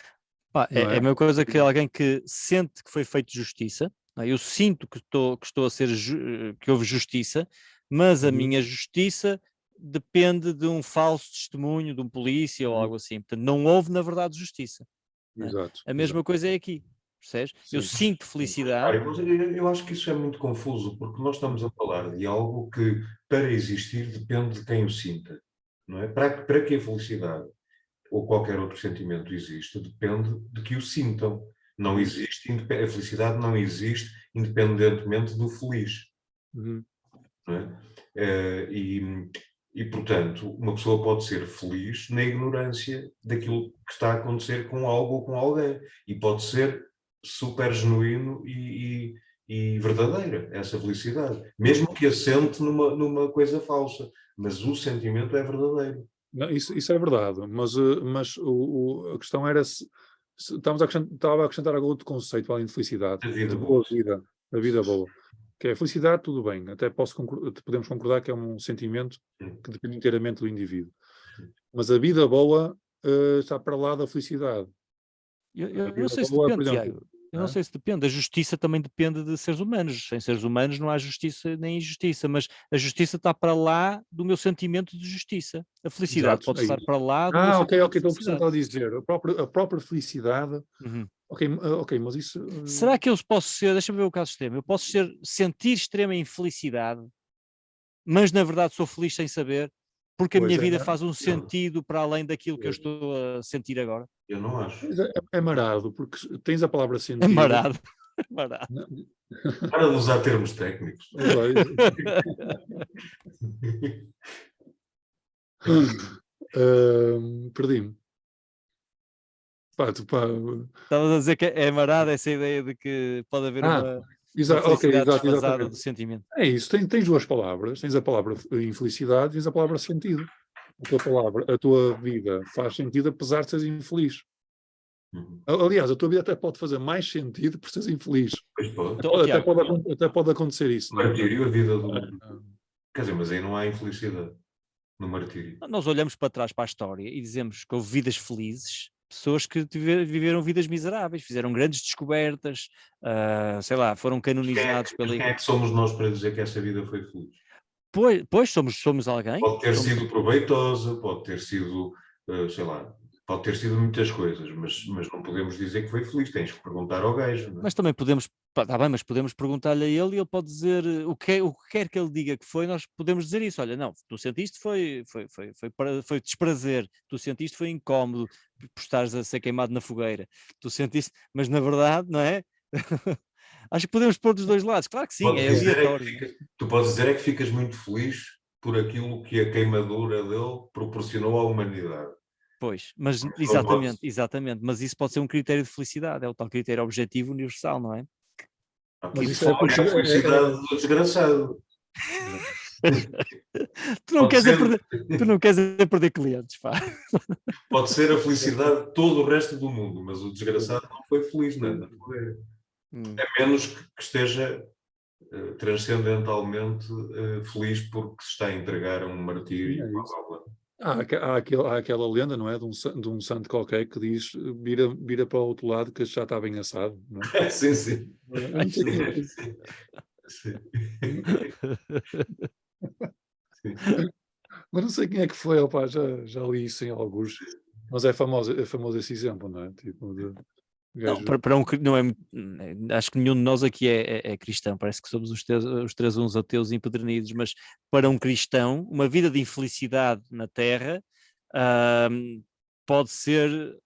É a mesma coisa que alguém que sente que foi feito justiça. Eu sinto que estou a ser que houve justiça, mas a minha justiça depende de um falso testemunho de um polícia ou algo assim. Portanto, não houve na verdade justiça. Exato. A mesma coisa é aqui. Percebes? Eu sinto felicidade. Eu acho que isso é muito confuso, porque nós estamos a falar de algo que, para existir, depende de quem o sinta. Não é? Para que a felicidade ou qualquer outro sentimento existe, depende de que o sintam. Não existe, a felicidade não existe independentemente do feliz. Não é? E, portanto, uma pessoa pode ser feliz na ignorância daquilo que está a acontecer com algo ou com alguém. E pode ser super genuíno e verdadeira essa felicidade. Mesmo que assente numa coisa falsa. Mas o sentimento é verdadeiro. Não, isso é verdade, mas a questão era estava a acrescentar algum outro conceito além de felicidade, de boa vida, da vida boa. Que é a felicidade, tudo bem, até podemos concordar que é um sentimento que depende inteiramente do indivíduo. Mas a vida boa está para lá da felicidade. Eu não sei se Ou, por depende, exemplo, Tiago. Eu não é? sei se depende. A justiça também depende de seres humanos. Sem seres humanos não há justiça nem injustiça, mas a justiça está para lá do meu sentimento de justiça. A felicidade Exato, pode é estar isso. para lá do meu Ok, sentimento ok, de estou a perceber o que felicidade. está a dizer. A própria felicidade. Uhum. Ok, mas isso. Será que eu posso ser, deixa-me ver o caso extremo, eu posso sentir extrema infelicidade, mas na verdade sou feliz sem saber, porque a Pois minha é, vida faz um Não, sentido para além daquilo que eu estou a sentir agora? eu não acho. pois é marado, porque tens a palavra É sentido. marado. É marado. Para de usar termos técnicos. Perdi-me. Pá, Estavas a dizer que é marado essa ideia de que pode haver uma ok, felicidade exato, desfasada do exatamente. sentimento. É isso, tens duas palavras, tens a palavra infelicidade e tens a palavra sentido. A tua vida faz sentido apesar de seres infeliz. Aliás, a tua vida até pode fazer mais sentido por seres infeliz. Pois pode. Então, Tiago, Até pode acontecer isso, No não é? martírio, a vida do. Quer dizer, mas aí não há infelicidade no martírio. nós olhamos para trás para a história e dizemos que houve vidas felizes, pessoas que viveram vidas miseráveis, fizeram grandes descobertas, sei lá, foram canonizados Mas pela. quem é que somos nós para dizer que essa vida foi feliz? Pois somos alguém. Pode ter sido proveitosa, pode ter sido, sei lá, pode ter sido muitas coisas, mas não podemos dizer que foi feliz. Tens que perguntar ao gajo, não é? Mas também podemos, está bem, mas podemos perguntar-lhe a ele e ele pode dizer o que quer que ele diga que foi, nós podemos dizer isso. Olha, não, tu sentiste foi desprazer, tu sentiste foi incómodo por estares a ser queimado na fogueira, tu sentiste, mas na verdade, não é? Acho que podemos pôr dos dois lados, claro que sim, Podes é dizer aleatório. tu podes dizer é que ficas muito feliz por aquilo que a queimadura dele proporcionou à humanidade. Pois, mas Não exatamente, pode- exatamente, mas isso pode ser um critério de felicidade, é o tal critério objetivo universal, não é? Mas Isso isso é pode porque. ser a felicidade do desgraçado. Tu não Pode queres é ser, perder, tu não queres é perder clientes, pá. pode ser a felicidade de todo o resto do mundo, mas o desgraçado não foi feliz, não é? A menos que esteja transcendentalmente feliz porque se está a entregar a um martírio. É isso. Há aquela lenda, não é? De um santo qualquer que diz vira para o outro lado que já está bem assado, não é? Sim, sim. Eu não sei quem é esse. Sim. Mas não sei quem é que foi, opá, já li isso em alguns. Mas é famoso esse exemplo, não é? Tipo, de Não, gajo. para não é, acho que nenhum de nós aqui é cristão, parece que somos os três uns ateus empedernidos, mas para um cristão, uma vida de infelicidade na Terra pode ser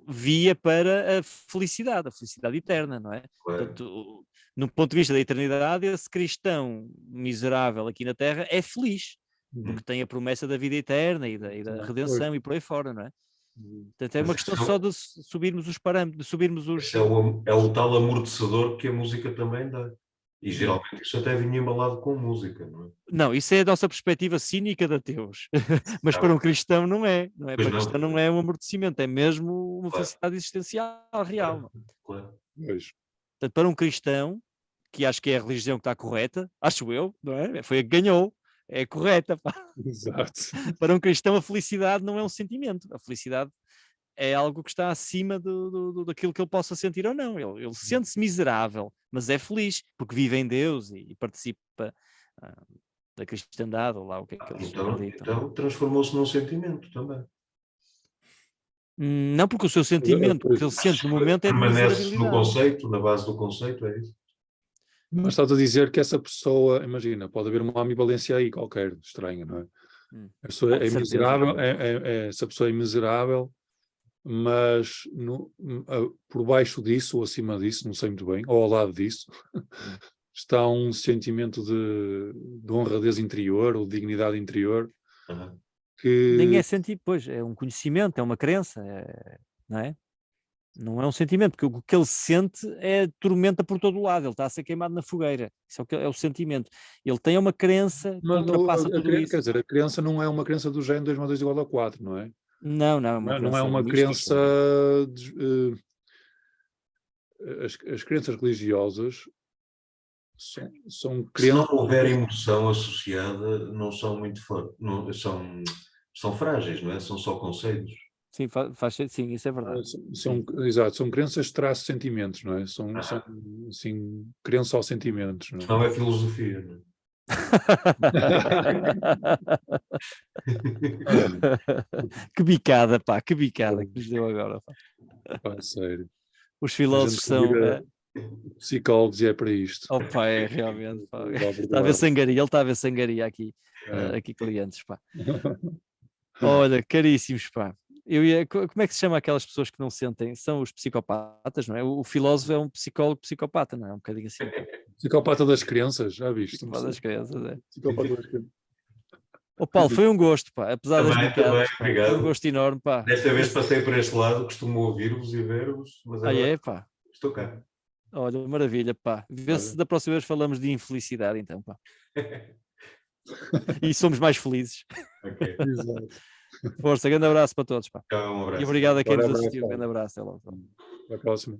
via para a felicidade eterna, não é? Claro. Portanto, no ponto de vista da eternidade, esse cristão miserável aqui na Terra é feliz, porque tem a promessa da vida eterna e da redenção e por aí fora, não é? Portanto, é uma questão só de subirmos os parâmetros, de subirmos os... Esse é o tal amortecedor que a música também dá. E geralmente isso até vinha embalado com música, não é? Não, isso é a nossa perspectiva cínica de ateus. Mas para um cristão não é. Pois Para um não. cristão não é um amortecimento, é mesmo uma Claro. felicidade existencial real. Claro. Pois. Portanto, para um cristão, que acho que é a religião que está correta, acho eu, não é? Foi a que ganhou, é correta. Pá. Exato. Para um cristão, a felicidade não é um sentimento. A felicidade é algo que está acima daquilo que ele possa sentir ou não. Ele sente-se miserável, mas é feliz, porque vive em Deus e participa da cristandade, ou lá o que é que eles acreditam. Então transformou-se num sentimento também. Não, porque o seu sentimento, o que ele sente no momento é de Permanece no miserabilidade. conceito, na base do conceito, é isso? Mas estás a dizer que essa pessoa, imagina, pode haver uma ambivalência aí qualquer, estranha, não é? A pessoa de é certeza. miserável, essa pessoa é miserável, mas por baixo disso ou acima disso, não sei muito bem, ou ao lado disso, está um sentimento de honradez interior ou de dignidade interior que... Nem é sentir, pois, é um conhecimento, é uma crença, não é? Não é um sentimento, porque o que ele sente é tormenta por todo o lado, ele está a ser queimado na fogueira, isso é o sentimento. Ele tem uma crença que ultrapassa tudo isso. Quer dizer, a crença não é uma crença do género 2 mais 2 igual a 4, não é? Não, é uma Não é crença uma mística. crença... as crenças religiosas são Se crenças... não houver emoção associada, não são muito fortes, são frágeis, não é? São só conceitos. Sim, sim, isso é verdade. Exato, são crenças traço sentimentos, não é? São assim, crença aos sentimentos, não é? Não é filosofia, não é? Que bicada, pá, que bicada que nos deu agora. Pá. Pá, sério. Os A filósofos gente são. vira psicólogos e é para isto. Opa, é realmente. Pá. Vá Está a ver sangaria, ele está a ver sangaria aqui, É. aqui clientes, pá. Olha, caríssimos, pá. Como é que se chama aquelas pessoas que não sentem? São os psicopatas, não é? O filósofo é um psicólogo psicopata, não é? Um bocadinho assim. Psicopata das crianças, já viste? Psicopata das crianças, é. Psicopata das crianças. Ô Paulo, foi um gosto, pá. Apesar das Também, bicadas, pá, foi um obrigado. gosto enorme, pá. Desta vez passei por este lado, costumo ouvir-vos e ver-vos, mas agora É, pá. estou cá. Olha, maravilha, pá. Vê se da próxima vez falamos de infelicidade, então, pá. E somos mais felizes. Ok. Exato. Força, grande abraço para todos, pá. Tchau, um abraço. E obrigado a quem Bora, nos abraço, assistiu. Paulo. Grande abraço, até logo. Até a próxima.